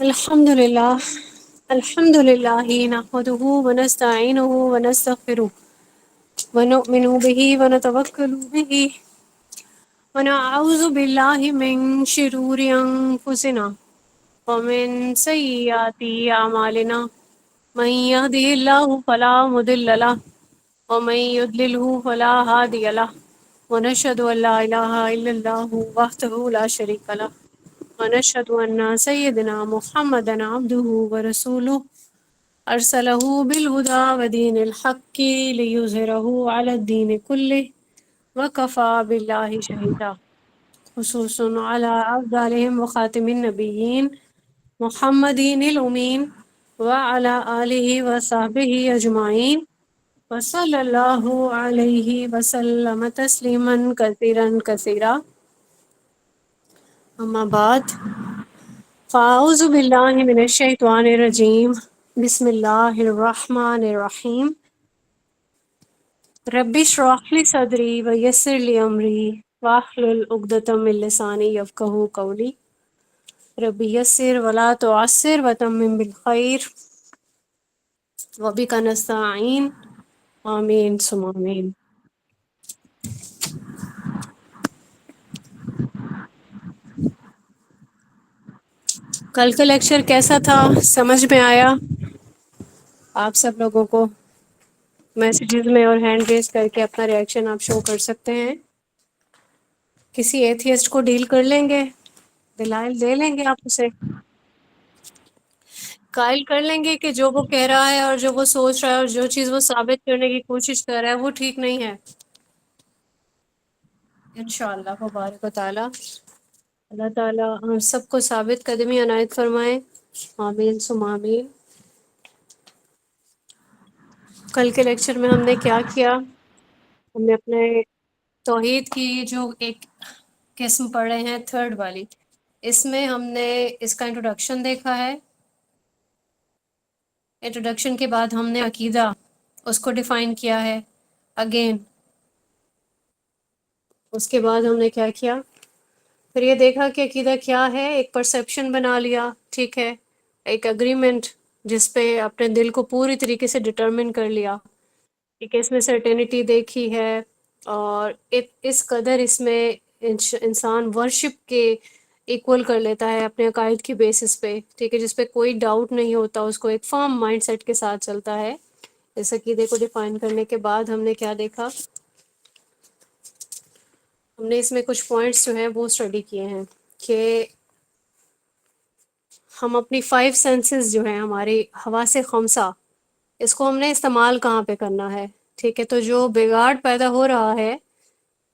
الحمد لله. الحمد لله نحمده ونستعينه ونستغفره ونؤمن به ونتوكل به ونعوذ بالله من شرور أنفسنا ومن سيئات أعمالنا. من يهده الله فلا مضل له ومن يضلله فلا هادي له ونشهد أن لا إله إلا الله وحده لا شريك له ونشهد أن سيدنا محمدا عبده ورسوله أرسله بالهدى ودين الحق ليظهره على الدين كله وكفى بالله شهيدا. خصوص على أفضلهم وخاتم النبيين محمد الأمين وعلى آله وصحبه أجمعين وصلى الله عليه وسلم تسليما كثيرا كثيرا. أما بعد، فأعوذ بالله من الشيطان الرجيم. بسم الله الرحمن الرحيم. رب اشرح لي صدري ويسر لي أمري واحلل عقدة من لساني يفقهوا قولي. رب يسر ولا تعسر وتمم بالخير وبك نستعين. آمین ثم آمین. کل کا لیکچر کیسا تھا؟ سمجھ میں آیا آپ سب لوگوں کو؟ میسیجز میں اور ہینڈ ریز کر کے اپنا ریئیکشن آپ شو کر سکتے ہیں. کسی ایتھیسٹ کو ڈیل کر لیں گے، دلائل دے لیں گے آپ اسے، قائل کر لیں گے کہ جو وہ کہہ رہا ہے اور جو وہ سوچ رہا ہے اور جو چیز وہ ثابت کرنے کی کوشش کر رہا ہے وہ ٹھیک نہیں ہے. انشاءاللہ مبارک و تعالی اللہ تعالیٰ ہم سب کو ثابت قدمی عنایت فرمائے. آمین ثم آمین. کل کے لیکچر میں ہم نے کیا کیا؟ ہم نے اپنے توحید کی جو ایک قسم پڑھ رہے ہیں، تھرڈ والی، اس میں ہم نے اس کا انٹروڈکشن دیکھا ہے. انٹروڈکشن کے بعد ہم نے عقیدہ اس کو ڈیفائن کیا ہے اگین. اس کے بعد ہم نے کیا کیا؟ پھر یہ دیکھا کہ عقیدہ کیا ہے، ایک پرسیپشن بنا لیا، ٹھیک ہے، ایک اگریمنٹ جس پہ اپنے دل کو پوری طریقے سے ڈٹرمن کر لیا، ٹھیک ہے، اس میں سرٹینٹی دیکھی ہے، اور اس قدر اس میں انسان ورشپ کے ایکول کر لیتا ہے اپنے عقائد کی بیسس پہ، ٹھیک ہے، جس پہ کوئی ڈاؤٹ نہیں ہوتا، اس کو ایک فرم مائنڈ سیٹ کے ساتھ چلتا ہے. اس عقیدے کو ڈیفائن کرنے کے بعد ہم نے کیا دیکھا؟ ہم نے اس میں کچھ پوائنٹس جو ہیں وہ اسٹڈی کیے ہیں کہ ہم اپنی 5 سینسز جو ہیں، ہماری حواس خمسہ، اس کو ہم نے استعمال کہاں پہ کرنا ہے، ٹھیک ہے. تو جو بگاڑ پیدا ہو رہا ہے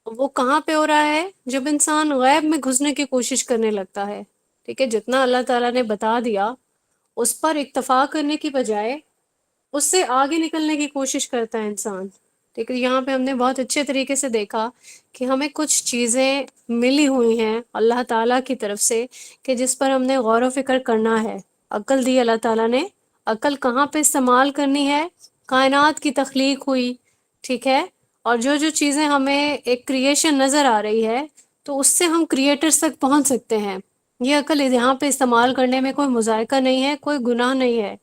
وہ کہاں پہ ہو رہا ہے؟ جب انسان غیب میں گھسنے کی کوشش کرنے لگتا ہے، ٹھیک ہے. جتنا اللہ تعالیٰ نے بتا دیا اس پر اکتفا کرنے کی بجائے اس سے آگے نکلنے کی کوشش کرتا ہے انسان، ٹھیک ہے. یہاں پہ ہم نے بہت اچھے طریقے سے دیکھا کہ ہمیں کچھ چیزیں ملی ہوئی ہیں اللہ تعالیٰ کی طرف سے کہ جس پر ہم نے غور و فکر کرنا ہے. عقل دی اللہ تعالیٰ نے، عقل کہاں پہ استعمال کرنی ہے؟ کائنات کی تخلیق ہوئی، ٹھیک ہے، اور جو جو چیزیں ہمیں ایک کریشن نظر آ رہی ہے تو اس سے ہم کریٹرز تک پہنچ سکتے ہیں. یہ عقل یہاں پہ استعمال کرنے میں کوئی مذائقہ نہیں ہے، کوئی گناہ نہیں ہے.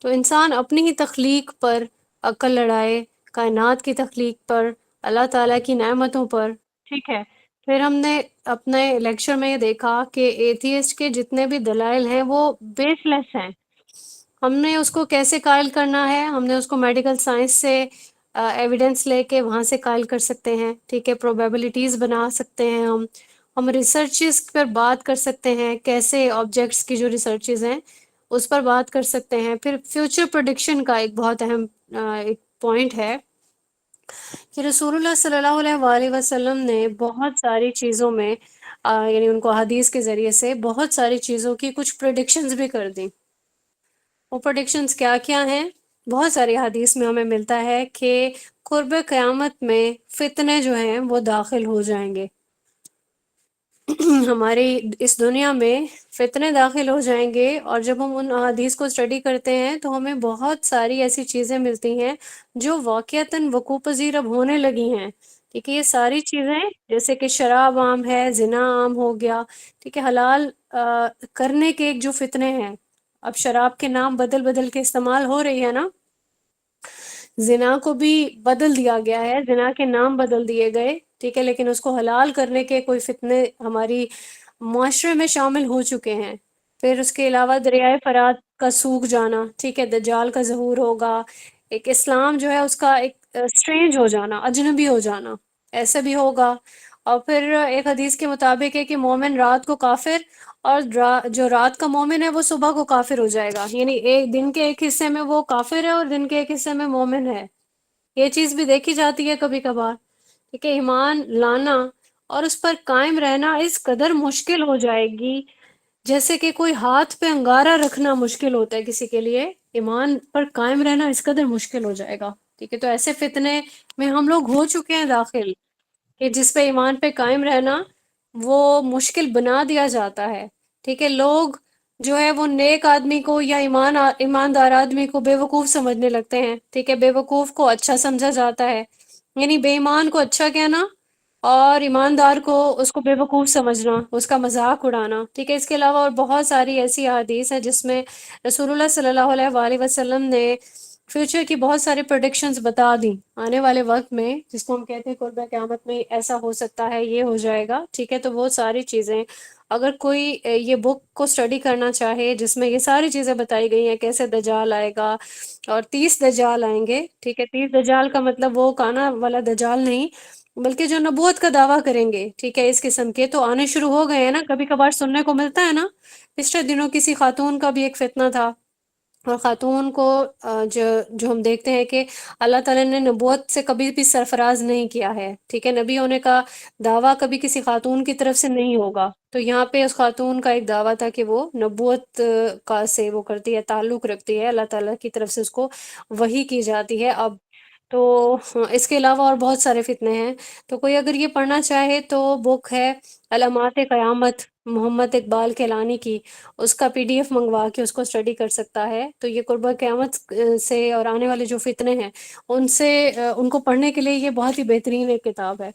تو انسان اپنی ہی تخلیق پر عقل لڑائے، کائنات کی تخلیق پر، اللہ تعالیٰ کی نعمتوں پر، ٹھیک ہے. پھر ہم نے اپنے لیکچر میں یہ دیکھا کہ ایتھیسٹ کے جتنے بھی دلائل ہیں وہ بیس لیس ہیں. ہم نے اس کو کیسے قائل کرنا ہے؟ ہم نے اس کو میڈیکل سائنس سے ایویڈنس لے کے وہاں سے قائل کر سکتے ہیں، ٹھیک ہے. پروبیبلٹیز بنا سکتے ہیں، ہم ریسرچز پر بات کر سکتے ہیں، کیسے آبجیکٹس کی جو ریسرچز ہیں اس پر بات کر سکتے ہیں. پھر فیوچر پریڈکشن کا ایک بہت اہم ایک پوائنٹ ہے کہ رسول اللہ صلی اللہ علیہ وآلہ وسلم نے بہت ساری چیزوں میں یعنی ان کو حدیث کے ذریعے سے بہت ساری چیزوں کی کچھ پریڈکشنز بھی کر دیں. وہ پریڈکشنز کیا کیا ہیں؟ بہت ساری حدیث میں ہمیں ملتا ہے کہ قرب قیامت میں فتنے جو ہیں وہ داخل ہو جائیں گے. ہماری اس دنیا میں فتنے داخل ہو جائیں گے، اور جب ہم ان احادیث کو اسٹڈی کرتے ہیں تو ہمیں بہت ساری ایسی چیزیں ملتی ہیں جو واقعتاً وقوع پذیر اب ہونے لگی ہیں. ٹھیک ہے، یہ ساری چیزیں جیسے کہ شراب عام ہے، زنا عام ہو گیا، ٹھیک ہے، حلال کرنے کے ایک جو فتنے ہیں، اب شراب کے نام بدل بدل کے استعمال ہو رہی ہے نا، زنا کو بھی بدل دیا گیا ہے، زنا کے نام بدل دیے گئے، ٹھیک ہے، لیکن اس کو حلال کرنے کے کوئی فتنے ہماری معاشرے میں شامل ہو چکے ہیں۔ پھر اس کے علاوہ دریائے فرات کا سوکھ جانا، ٹھیک ہے، دجال کا ظہور ہوگا، ایک اسلام جو ہے اس کا ایک اسٹرینج ہو جانا، اجنبی ہو جانا، ایسا بھی ہوگا۔ اور پھر ایک حدیث کے مطابق ہے کہ مومن رات کو کافر، اور جو رات کا مومن ہے وہ صبح کو کافر ہو جائے گا، یعنی ایک دن کے ایک حصے میں وہ کافر ہے اور دن کے ایک حصے میں مومن ہے۔ یہ چیز بھی دیکھی جاتی ہے کبھی کبھار، ٹھیک ہے، ایمان لانا اور اس پر قائم رہنا اس قدر مشکل ہو جائے گی، جیسے کہ کوئی ہاتھ پہ انگارہ رکھنا مشکل ہوتا ہے کسی کے لیے، ایمان پر قائم رہنا اس قدر مشکل ہو جائے گا، ٹھیک ہے۔ تو ایسے فتنے میں ہم لوگ ہو چکے ہیں داخل، کہ جس پہ ایمان پہ قائم رہنا وہ مشکل بنا دیا جاتا ہے، ٹھیک ہے۔ لوگ جو ہے وہ نیک آدمی کو یا ایماندار آدمی کو بے وقوف سمجھنے لگتے ہیں، ٹھیک ہے، بے وقوف کو اچھا سمجھا جاتا ہے، یعنی بے ایمان کو اچھا کہنا اور ایماندار کو اس کو بے وقوف سمجھنا، اس کا مذاق اڑانا، ٹھیک ہے۔ اس کے علاوہ اور بہت ساری ایسی احادیث ہیں جس میں رسول اللہ صلی اللہ علیہ وآلہ وسلم نے فیوچر کی بہت ساری پروڈکشنز بتا دیں، آنے والے وقت میں جس کو ہم کہتے ہیں قربِ قیامت میں ایسا ہو سکتا ہے، یہ ہو جائے گا، ٹھیک ہے۔ تو وہ ساری چیزیں اگر کوئی یہ بک کو اسٹڈی کرنا چاہے جس میں یہ ساری چیزیں بتائی گئی ہیں، کیسے دجال آئے گا اور 30 دجال آئیں گے، ٹھیک ہے، 30 دجال کا مطلب وہ کانا والا دجال نہیں، بلکہ جو نبوت کا دعویٰ کریں گے، ٹھیک ہے، اس قسم کے تو آنے شروع ہو گئے ہیں نا، کبھی کبھار سننے کو ملتا ہے نا۔ پچھلے دنوں کسی خاتون کا بھی ایک فتنہ تھا، اور خاتون کو جو ہم دیکھتے ہیں کہ اللہ تعالیٰ نے نبوت سے کبھی بھی سرفراز نہیں کیا ہے، ٹھیک ہے، نبی ہونے کا دعویٰ کبھی کسی خاتون کی طرف سے نہیں ہوگا، تو یہاں پہ اس خاتون کا ایک دعویٰ تھا کہ وہ نبوت کا سے وہ کرتی ہے، تعلق رکھتی ہے، اللہ تعالیٰ کی طرف سے اس کو وحی کی جاتی ہے۔ اب تو اس کے علاوہ اور بہت سارے فتنے ہیں، تو کوئی اگر یہ پڑھنا چاہے تو بک ہے علامات قیامت محمد اقبال کیلانی کی، اس کا PDF منگوا کے اس کو اسٹڈی کر سکتا ہے۔ تو یہ قربہ قیامت سے اور آنے والے جو فتنے ہیں ان سے ان کو پڑھنے کے لیے یہ بہت ہی بہترین ایک کتاب ہے۔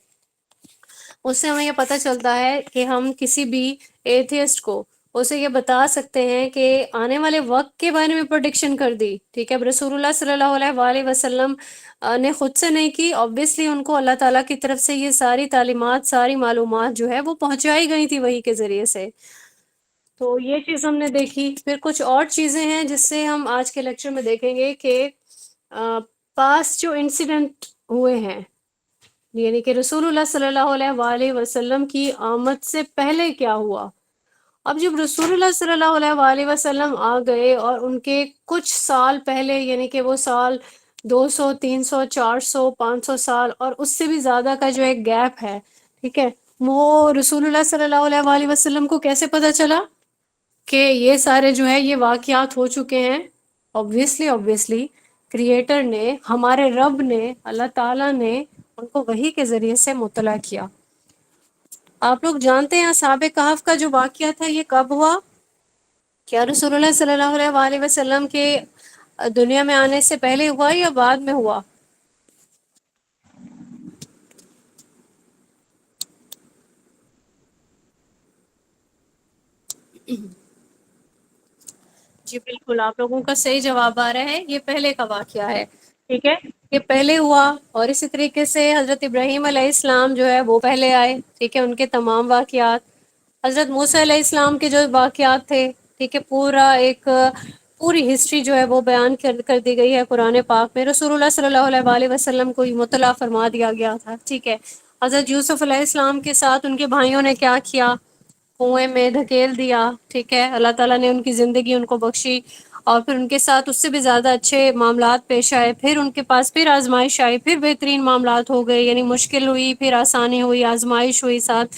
اس سے ہمیں یہ پتہ چلتا ہے کہ ہم کسی بھی ایتھیسٹ کو اسے یہ بتا سکتے ہیں کہ آنے والے وقت کے بارے میں پروڈکشن کر دی، ٹھیک ہے۔ اب رسول اللہ صلی اللہ علیہ وآلہ وسلم نے خود سے نہیں کی، obviously ان کو اللہ تعالیٰ کی طرف سے یہ ساری تعلیمات، ساری معلومات جو ہے وہ پہنچائی گئی تھی وحی کے ذریعے سے، تو یہ چیز ہم نے دیکھی۔ پھر کچھ اور چیزیں ہیں جس سے ہم آج کے لیکچر میں دیکھیں گے کہ پاس جو انسیڈنٹ ہوئے ہیں، یعنی کہ رسول اللہ صلی اللہ علیہ وآلہ وسلم کی آمد سے پہلے کیا ہوا۔ اب جب رسول اللہ صلی اللہ علیہ وآلہ وسلم آ گئے اور ان کے کچھ سال پہلے، یعنی کہ وہ سال 200 300 400 500 سال اور اس سے بھی زیادہ کا جو ایک گیپ ہے، ٹھیک ہے، وہ رسول اللہ صلی اللہ علیہ وآلہ وسلم کو کیسے پتہ چلا کہ یہ سارے جو ہے یہ واقعات ہو چکے ہیں؟ obviously کریٹر نے، ہمارے رب نے، اللہ تعالیٰ نے ان کو وحی کے ذریعے سے مطلع کیا۔ آپ لوگ جانتے ہیں اصحاب کہف کا جو واقعہ تھا یہ کب ہوا؟ کیا رسول اللہ صلی اللہ علیہ وآلہ وسلم کے دنیا میں آنے سے پہلے ہوا یا بعد میں ہوا؟ جی بالکل، آپ لوگوں کا صحیح جواب آ رہا ہے، یہ پہلے کا واقعہ ہے، ٹھیک ہے، یہ پہلے ہوا۔ اور اسی طریقے سے حضرت ابراہیم علیہ السلام جو ہے وہ پہلے آئے، ٹھیک ہے، ان کے تمام واقعات۔ حضرت موسیٰ علیہ السلام کے جو واقعات تھے، ٹھیک ہے، پوری ہسٹری جو ہے وہ بیان کر دی گئی ہے قرآن پاک میں۔ رسول اللہ صلی اللہ علیہ وآلہ وسلم کو یہ مطلع فرما دیا گیا تھا، ٹھیک ہے۔ حضرت یوسف علیہ السلام کے ساتھ ان کے بھائیوں نے کیا کیا، کنویں میں دھکیل دیا، ٹھیک ہے، اللہ تعالیٰ نے ان کی زندگی ان کو بخشی، اور پھر ان کے ساتھ اس سے بھی زیادہ اچھے معاملات پیش آئے، پھر ان کے پاس پھر آزمائش آئی، پھر بہترین معاملات ہو گئے، یعنی مشکل ہوئی، پھر آسانی ہوئی، آزمائش ہوئی، ساتھ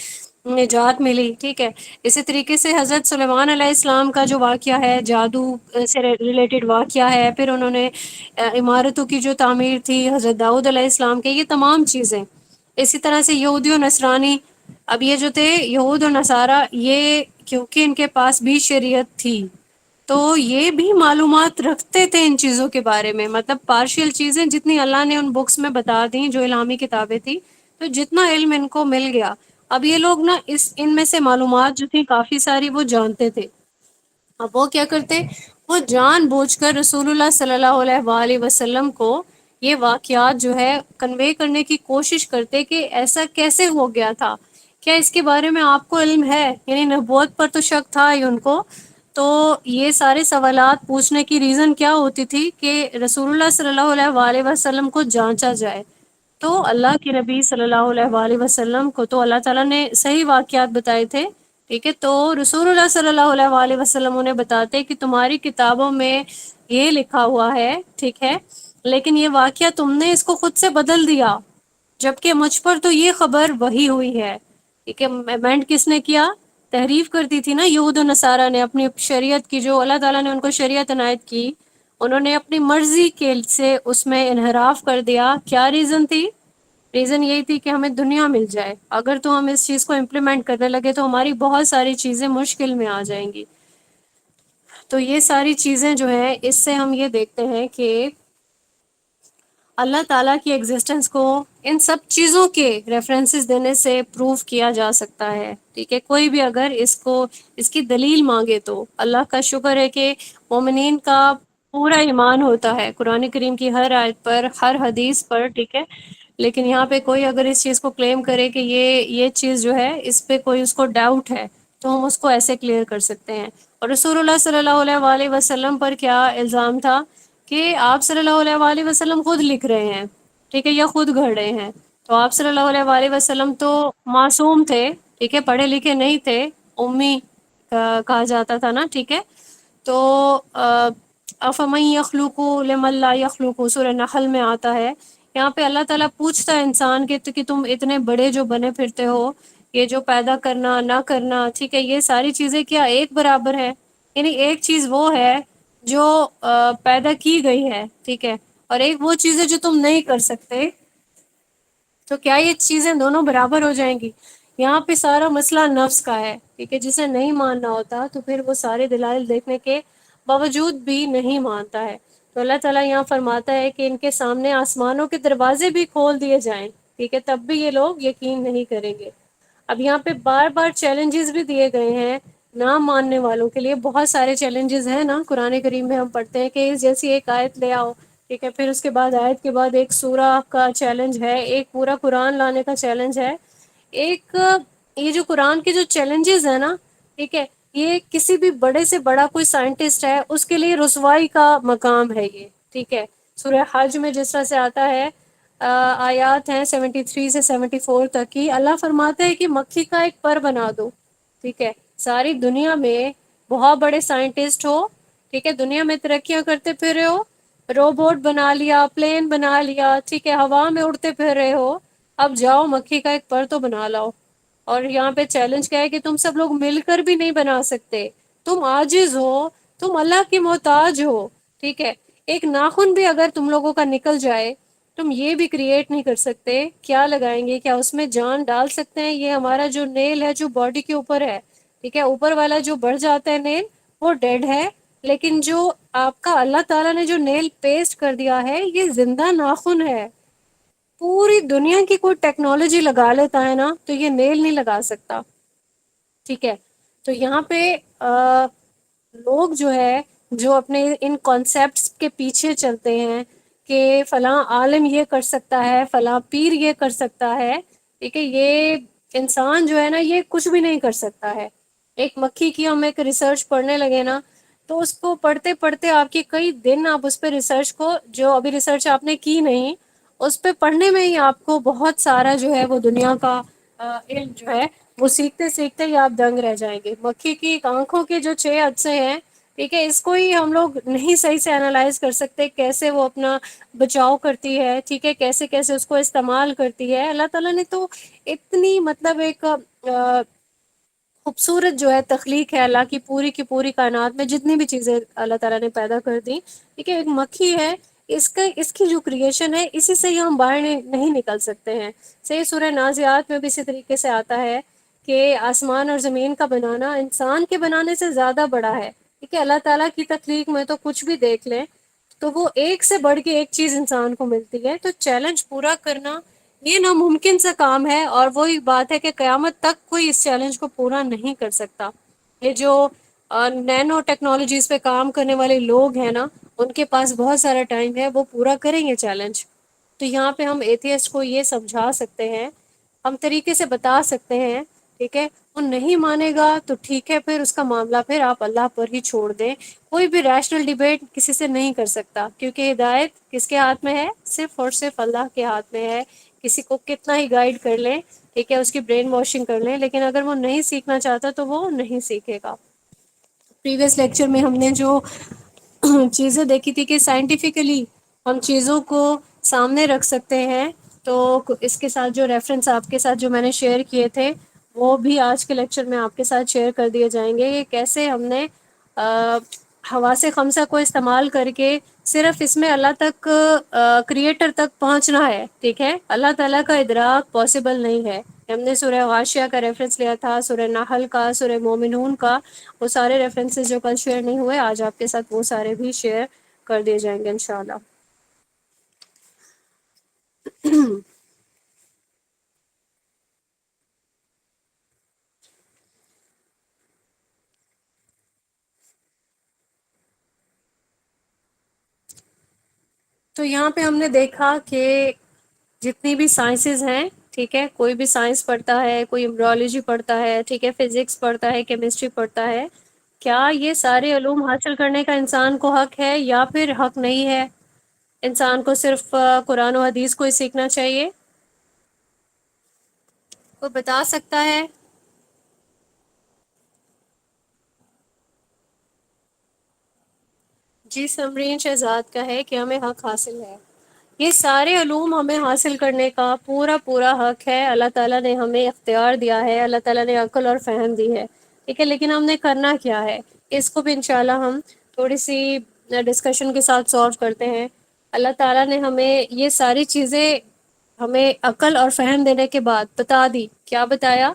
نجات ملی، ٹھیک ہے۔ اسی طریقے سے حضرت سلیمان علیہ السلام کا جو واقعہ ہے، جادو سے ریلیٹڈ واقعہ ہے، پھر انہوں نے عمارتوں کی جو تعمیر تھی، حضرت داؤد علیہ السلام کے، یہ تمام چیزیں۔ اسی طرح سے یہودی و نصرانی، اب یہ جو تھے یہود و نصارہ، یہ کیونکہ ان کے پاس بھی شریعت تھی تو یہ بھی معلومات رکھتے تھے ان چیزوں کے بارے میں، مطلب پارشل چیزیں جتنی اللہ نے ان بکس میں بتا دیں جو الہامی کتابیں تھی، تو جتنا علم ان کو مل گیا۔ اب یہ لوگ نا ان میں سے معلومات جو تھی کافی ساری وہ جانتے تھے. اب وہ کیا کرتے، وہ جان بوجھ کر رسول اللہ صلی اللہ علیہ وآلہ وسلم کو یہ واقعات جو ہے کنوے کرنے کی کوشش کرتے کہ ایسا کیسے ہو گیا تھا، کیا اس کے بارے میں آپ کو علم ہے. یعنی نبوت پر تو شک تھا ہی ان کو. تو یہ سارے سوالات پوچھنے کی ریزن کیا ہوتی تھی کہ رسول اللہ صلی اللہ علیہ وآلہ وسلم کو جانچا جائے. تو اللہ کے نبی صلی اللہ علیہ وآلہ وسلم کو تو اللہ تعالیٰ نے صحیح واقعات بتائے تھے. ٹھیک ہے، تو رسول اللہ صلی اللہ علیہ وآلہ وسلم انہیں بتاتے کہ تمہاری کتابوں میں یہ لکھا ہوا ہے، ٹھیک ہے، لیکن یہ واقعہ تم نے اس کو خود سے بدل دیا، جبکہ مجھ پر تو یہ خبر وحی ہوئی ہے. ٹھیک ہے، امینڈ کس نے کیا؟ تحریف کر دی تھی نا یہود و نصارہ نے اپنی شریعت کی، جو اللہ تعالیٰ نے ان کو شریعت عنایت کی، انہوں نے اپنی مرضی کے سے اس میں انحراف کر دیا. کیا ریزن تھی؟ ریزن یہی تھی کہ ہمیں دنیا مل جائے. اگر تو ہم اس چیز کو امپلیمنٹ کرنے لگے تو ہماری بہت ساری چیزیں مشکل میں آ جائیں گی. تو یہ ساری چیزیں جو ہیں اس سے ہم یہ دیکھتے ہیں کہ اللہ تعالیٰ کی ایگزسٹنس کو ان سب چیزوں کے ریفرنسز دینے سے پروف کیا جا سکتا ہے. ٹھیک ہے، کوئی بھی اگر اس کی دلیل مانگے تو اللہ کا شکر ہے کہ مومنین کا پورا ایمان ہوتا ہے قرآن کریم کی ہر آیت پر، ہر حدیث پر. ٹھیک ہے، لیکن یہاں پہ کوئی اگر اس چیز کو کلیم کرے کہ یہ چیز جو ہے اس پہ کوئی اس کو ڈاؤٹ ہے تو ہم اس کو ایسے کلیئر کر سکتے ہیں. اور رسول اللہ صلی اللہ علیہ وآلہ وسلم پر کیا الزام تھا کہ آپ صلی اللہ علیہ وآلہ وسلم خود لکھ رہے ہیں، ٹھیک ہے، یا خود گھڑ رہے ہیں. تو آپ صلی اللہ علیہ وآلہ وسلم تو معصوم تھے، ٹھیک ہے، پڑھے لکھے نہیں تھے، امی کہا جاتا تھا نا. ٹھیک ہے، تو افمن یخلق لمن لا یخلق سورہ نحل میں آتا ہے. یہاں پہ اللہ تعالیٰ پوچھتا ہے انسان کے کہ تم اتنے بڑے جو بنے پھرتے ہو، یہ جو پیدا کرنا نہ کرنا، ٹھیک ہے، یہ ساری چیزیں کیا ایک برابر ہے؟ یعنی ایک چیز وہ ہے جو پیدا کی گئی ہے، ٹھیک ہے، اور ایک وہ چیزیں جو تم نہیں کر سکتے. تو کیا یہ چیزیں دونوں برابر ہو جائیں گی؟ یہاں پہ سارا مسئلہ نفس کا ہے. ٹھیک ہے، جسے نہیں ماننا ہوتا تو پھر وہ سارے دلائل دیکھنے کے باوجود بھی نہیں مانتا ہے. تو اللہ تعالیٰ یہاں فرماتا ہے کہ ان کے سامنے آسمانوں کے دروازے بھی کھول دیے جائیں، ٹھیک ہے، تب بھی یہ لوگ یقین نہیں کریں گے. اب یہاں پہ بار بار چیلنجز بھی دیے گئے ہیں نہ ماننے والوں کے لیے. بہت سارے چیلنجز ہیں نا قرآن کریم میں، ہم پڑھتے ہیں کہ جیسی ایک آیت لے آؤ، ٹھیک ہے، پھر اس کے بعد آیت کے بعد ایک سورہ کا چیلنج ہے، ایک پورا قرآن لانے کا چیلنج ہے. ایک یہ جو قرآن کے جو چیلنجز ہیں نا، ٹھیک ہے، یہ کسی بھی بڑے سے بڑا کوئی سائنٹسٹ ہے اس کے لیے رسوائی کا مقام ہے یہ. ٹھیک ہے، سورہ حج میں جس طرح سے آتا ہے، آیات ہیں 73 سے 74 تک کی. اللہ فرماتا ہے کہ مکھی کا ایک پر بنا دو. ٹھیک ہے، ساری دنیا میں بہت بڑے سائنٹسٹ ہو، ٹھیک ہے، دنیا میں ترقیاں کرتے پھر رہے ہو، روبوٹ بنا لیا، پلین بنا لیا، ٹھیک ہے، ہوا میں اڑتے پھر رہے ہو، اب جاؤ مکھی کا ایک پر تو بنا لاؤ. اور یہاں پہ چیلنج کیا ہے کہ تم سب لوگ مل کر بھی نہیں بنا سکتے، تم عاجز ہو، تم اللہ کی محتاج ہو. ٹھیک ہے، ایک ناخن بھی اگر تم لوگوں کا نکل جائے تم یہ بھی کریٹ نہیں کر سکتے. کیا لگائیں گے؟ کیا اس میں جان ڈال سکتے ہیں؟ یہ ہمارا جو نیل ہے جو باڈی کے اوپر ہے، ٹھیک ہے، اوپر والا جو بڑھ جاتا ہے نیل، وہ ڈیڈ ہے. لیکن جو آپ کا اللہ تعالیٰ نے جو نیل پیسٹ کر دیا ہے یہ زندہ ناخن ہے. پوری دنیا کی کوئی ٹیکنالوجی لگا لیتا ہے نا تو یہ نیل نہیں لگا سکتا. ٹھیک ہے، تو یہاں پہ لوگ جو ہے جو اپنے ان کانسیپٹس کے پیچھے چلتے ہیں کہ فلاں عالم یہ کر سکتا ہے، فلاں پیر یہ کر سکتا ہے، ٹھیک ہے، یہ انسان جو ہے نا یہ کچھ بھی نہیں کر سکتا ہے. ایک مکھی کی ہم ایک ریسرچ پڑھنے لگے نا تو اس کو پڑھتے پڑھتے آپ کی کئی دن آپ اس پہ ریسرچ کو، جو ابھی ریسرچ آپ نے کی نہیں، اس پہ پڑھنے میں ہی آپ کو بہت سارا جو ہے وہ دنیا کا علم جو ہے وہ سیکھتے سیکھتے ہی آپ دنگ رہ جائیں گے. مکھی کی آنکھوں کے جو 6 حصے ہیں، ٹھیک ہے، اس کو ہی ہم لوگ نہیں صحیح سے انالائز کر سکتے کیسے وہ اپنا بچاؤ کرتی ہے، ٹھیک ہے، کیسے کیسے اس کو استعمال کرتی ہے. اللہ تعالیٰ نے تو اتنی مطلب ایک خوبصورت جو ہے تخلیق ہے اللہ کی پوری کائنات میں جتنی بھی چیزیں اللہ تعالیٰ نے پیدا کر دی. ٹھیک ہے، ایک مکھی ہے، اس کی جو کریشن ہے اسی سے ہی ہم باہر نہیں نکل سکتے ہیں. صحیح سورہ نازعات میں بھی اسی طریقے سے آتا ہے کہ آسمان اور زمین کا بنانا انسان کے بنانے سے زیادہ بڑا ہے. ٹھیک ہے، اللہ تعالیٰ کی تخلیق میں تو کچھ بھی دیکھ لیں تو وہ ایک سے بڑھ کے ایک چیز انسان کو ملتی ہے. تو چیلنج پورا کرنا یہ ناممکن سا کام ہے، اور وہی بات ہے کہ قیامت تک کوئی اس چیلنج کو پورا نہیں کر سکتا۔ یہ جو نینو ٹیکنالوجیز پہ کام کرنے والے لوگ ہیں نا، ان کے پاس بہت سارا ٹائم ہے، وہ پورا کریں گے چیلنج۔ تو یہاں پہ ہم ایتھیسٹ کو یہ سمجھا سکتے ہیں، ہم طریقے سے بتا سکتے ہیں، ٹھیک ہے؟ وہ نہیں مانے گا تو ٹھیک ہے، پھر اس کا معاملہ پھر آپ اللہ پر ہی چھوڑ دیں۔ کوئی بھی ریشنل ڈیبیٹ کسی سے نہیں کر سکتا، کیونکہ ہدایت کس کے ہاتھ میں ہے؟ صرف اور صرف اللہ کے ہاتھ میں ہے۔ کسی کو کتنا ہی گائیڈ کر لیں، ٹھیک ہے، اس کی برین واشنگ کر لیں، لیکن اگر وہ نہیں سیکھنا چاہتا تو وہ نہیں سیکھے گا۔ پریویس لیکچر میں ہم نے جو چیزیں دیکھی تھی کہ سائنٹیفکلی ہم چیزوں کو سامنے رکھ سکتے ہیں، تو اس کے ساتھ جو ریفرنس آپ کے ساتھ جو میں نے شیئر کیے تھے، وہ بھی آج کے لیکچر میں آپ کے ساتھ شیئر کر دیے جائیں گے۔ یہ کیسے ہم نے حواس خمسہ کو استعمال کر کے صرف اس میں اللہ تک، کریٹر تک پہنچنا ہے، ٹھیک ہے؟ اللہ تعالیٰ کا ادراک پاسبل نہیں ہے۔ ہم نے سورہ غاشیہ کا ریفرنس لیا تھا، سورہ نحل کا، سورہ مومنون کا، وہ سارے ریفرنسز جو کل شیئر نہیں ہوئے، آج آپ کے ساتھ وہ سارے بھی شیئر کر دیے جائیں گے انشاءاللہ۔ تو یہاں پہ ہم نے دیکھا کہ جتنی بھی سائنسز ہیں، ٹھیک ہے، کوئی بھی سائنس پڑھتا ہے، کوئی امبرولوجی پڑھتا ہے، ٹھیک ہے، فزکس پڑھتا ہے، کیمسٹری پڑھتا ہے، کیا یہ سارے علوم حاصل کرنے کا انسان کو حق ہے یا پھر حق نہیں ہے؟ انسان کو صرف قرآن و حدیث کو ہی سیکھنا چاہیے؟ کوئی بتا سکتا ہے؟ جی، سمرین شہزاد کا ہے کہ ہمیں حق حاصل ہے، یہ سارے علوم ہمیں حاصل کرنے کا پورا پورا حق ہے۔ اللہ تعالیٰ نے ہمیں اختیار دیا ہے، اللہ تعالیٰ نے عقل اور فہم دی ہے، ٹھیک ہے، لیکن ہم نے کرنا کیا ہے؟ اس کو بھی انشاءاللہ ہم تھوڑی سی ڈسکشن کے ساتھ سالو کرتے ہیں۔ اللہ تعالیٰ نے ہمیں یہ ساری چیزیں ہمیں عقل اور فہم دینے کے بعد بتا دی، کیا بتایا؟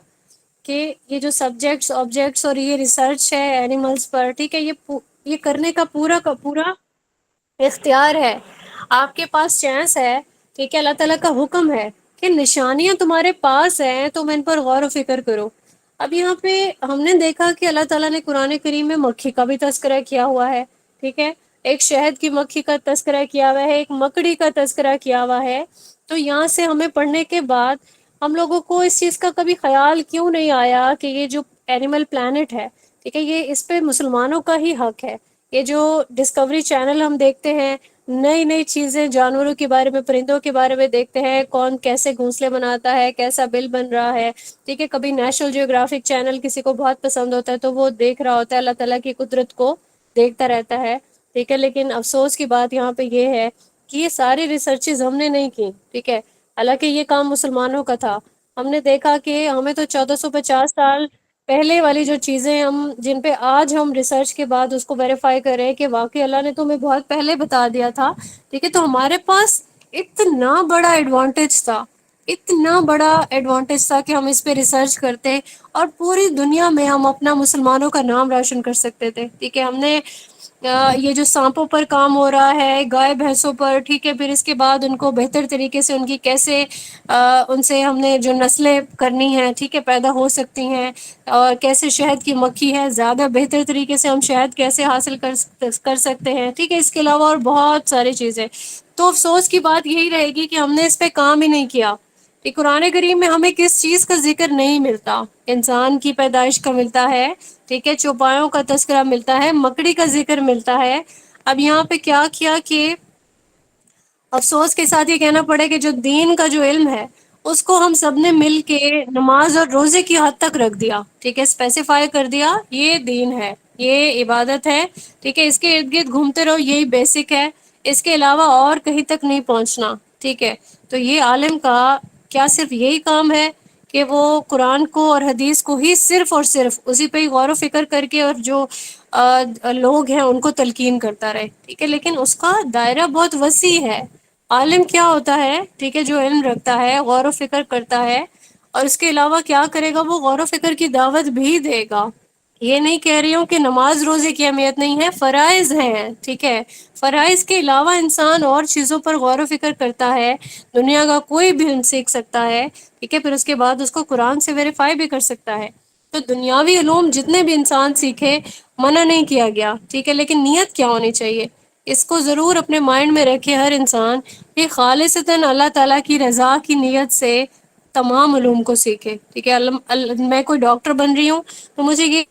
کہ یہ جو سبجیکٹس آبجیکٹس اور یہ ریسرچ ہے اینیملز پر، ٹھیک ہے، یہ کرنے کا پورا اختیار ہے، آپ کے پاس چانس ہے، ٹھیک ہے، اللہ تعالیٰ کا حکم ہے کہ نشانیاں تمہارے پاس ہیں، تم ان پر غور و فکر کرو۔ اب یہاں پہ ہم نے دیکھا کہ اللہ تعالیٰ نے قرآن کریم میں مکھی کا بھی تذکرہ کیا ہوا ہے، ٹھیک ہے، ایک شہد کی مکھی کا تذکرہ کیا ہوا ہے، ایک مکڑی کا تذکرہ کیا ہوا ہے۔ تو یہاں سے ہمیں پڑھنے کے بعد ہم لوگوں کو اس چیز کا کبھی خیال کیوں نہیں آیا کہ یہ جو اینیمل پلانٹ ہے، ٹھیک ہے، یہ اس پہ مسلمانوں کا ہی حق ہے۔ یہ جو ڈسکوری چینل ہم دیکھتے ہیں، نئی نئی چیزیں جانوروں کے بارے میں، پرندوں کے بارے میں دیکھتے ہیں، کون کیسے گھونسلے بناتا ہے، کیسا بل بن رہا ہے، ٹھیک ہے، کبھی نیشنل جیوگرافک چینل کسی کو بہت پسند ہوتا ہے تو وہ دیکھ رہا ہوتا ہے، اللہ تعالیٰ کی قدرت کو دیکھتا رہتا ہے، ٹھیک ہے، لیکن افسوس کی بات یہاں پہ یہ ہے کہ یہ ساری ریسرچز ہم نے نہیں کی، ٹھیک ہے، حالانکہ یہ کام مسلمانوں کا تھا۔ ہم نے دیکھا کہ ہمیں تو 1450 سال پہلے والی جو چیزیں ہم جن پہ آج ہم ریسرچ کے بعد اس کو ویریفائی کر رہے ہیں کہ واقعی اللہ نے تو ہمیں بہت پہلے بتا دیا تھا، ٹھیک ہے، تو ہمارے پاس اتنا بڑا ایڈوانٹیج تھا، اتنا بڑا ایڈوانٹیج تھا کہ ہم اس پہ ریسرچ کرتے اور پوری دنیا میں ہم اپنا مسلمانوں کا نام روشن کر سکتے تھے، ٹھیک ہے۔ ہم نے یہ جو سانپوں پر کام ہو رہا ہے، گائے بھینسوں پر، ٹھیک ہے، پھر اس کے بعد ان کو بہتر طریقے سے ان کی کیسے ان سے ہم نے جو نسلیں کرنی ہیں، ٹھیک ہے، پیدا ہو سکتی ہیں، اور کیسے شہد کی مکھی ہے، زیادہ بہتر طریقے سے ہم شہد کیسے حاصل کر سکتے ہیں، ٹھیک ہے، اس کے علاوہ اور بہت ساری چیزیں۔ تو افسوس کی بات یہی رہے گی کہ ہم نے اس پہ کام ہی نہیں کیا۔ کہ قرآن کریم میں ہمیں کس چیز کا ذکر نہیں ملتا؟ انسان کی پیدائش کا ملتا ہے، ٹھیک ہے، چوپایوں کا تذکرہ ملتا ہے، مکڑی کا ذکر ملتا ہے۔ اب یہاں پہ کیا کیا کہ افسوس کے ساتھ یہ کہنا پڑے کہ جو دین کا جو علم ہے اس کو ہم سب نے مل کے نماز اور روزے کی حد تک رکھ دیا، ٹھیک ہے، اسپیسیفائی کر دیا یہ دین ہے، یہ عبادت ہے، ٹھیک ہے، اس کے ارد گرد گھومتے رہو، یہی بیسک ہے، اس کے علاوہ اور کہیں تک نہیں پہنچنا، ٹھیک ہے۔ تو یہ عالم کا کیا صرف یہی کام ہے کہ وہ قرآن کو اور حدیث کو ہی صرف اور صرف اسی پہ ہی غور و فکر کر کے اور جو لوگ ہیں ان کو تلقین کرتا رہے، ٹھیک ہے، لیکن اس کا دائرہ بہت وسیع ہے۔ عالم کیا ہوتا ہے؟ ٹھیک ہے، جو علم رکھتا ہے، غور و فکر کرتا ہے، اور اس کے علاوہ کیا کرے گا؟ وہ غور و فکر کی دعوت بھی دے گا، یہ نہیں کہہ رہی ہوں کہ نماز روزے کی اہمیت نہیں ہے، فرائض ہیں، ٹھیک ہے، فرائض کے علاوہ انسان اور چیزوں پر غور و فکر کرتا ہے، دنیا کا کوئی بھی علم سیکھ سکتا ہے، ٹھیک ہے، پھر اس کے بعد اس کو قرآن سے ویریفائی بھی کر سکتا ہے۔ تو دنیاوی علوم جتنے بھی انسان سیکھے، منع نہیں کیا گیا، ٹھیک ہے، لیکن نیت کیا ہونی چاہیے، اس کو ضرور اپنے مائنڈ میں رکھے ہر انسان کہ خالصتاً اللہ تعالیٰ کی رضا کی نیت سے تمام علوم کو سیکھے، ٹھیک ہے۔ میں کوئی ڈاکٹر بن رہی ہوں تو مجھے یہ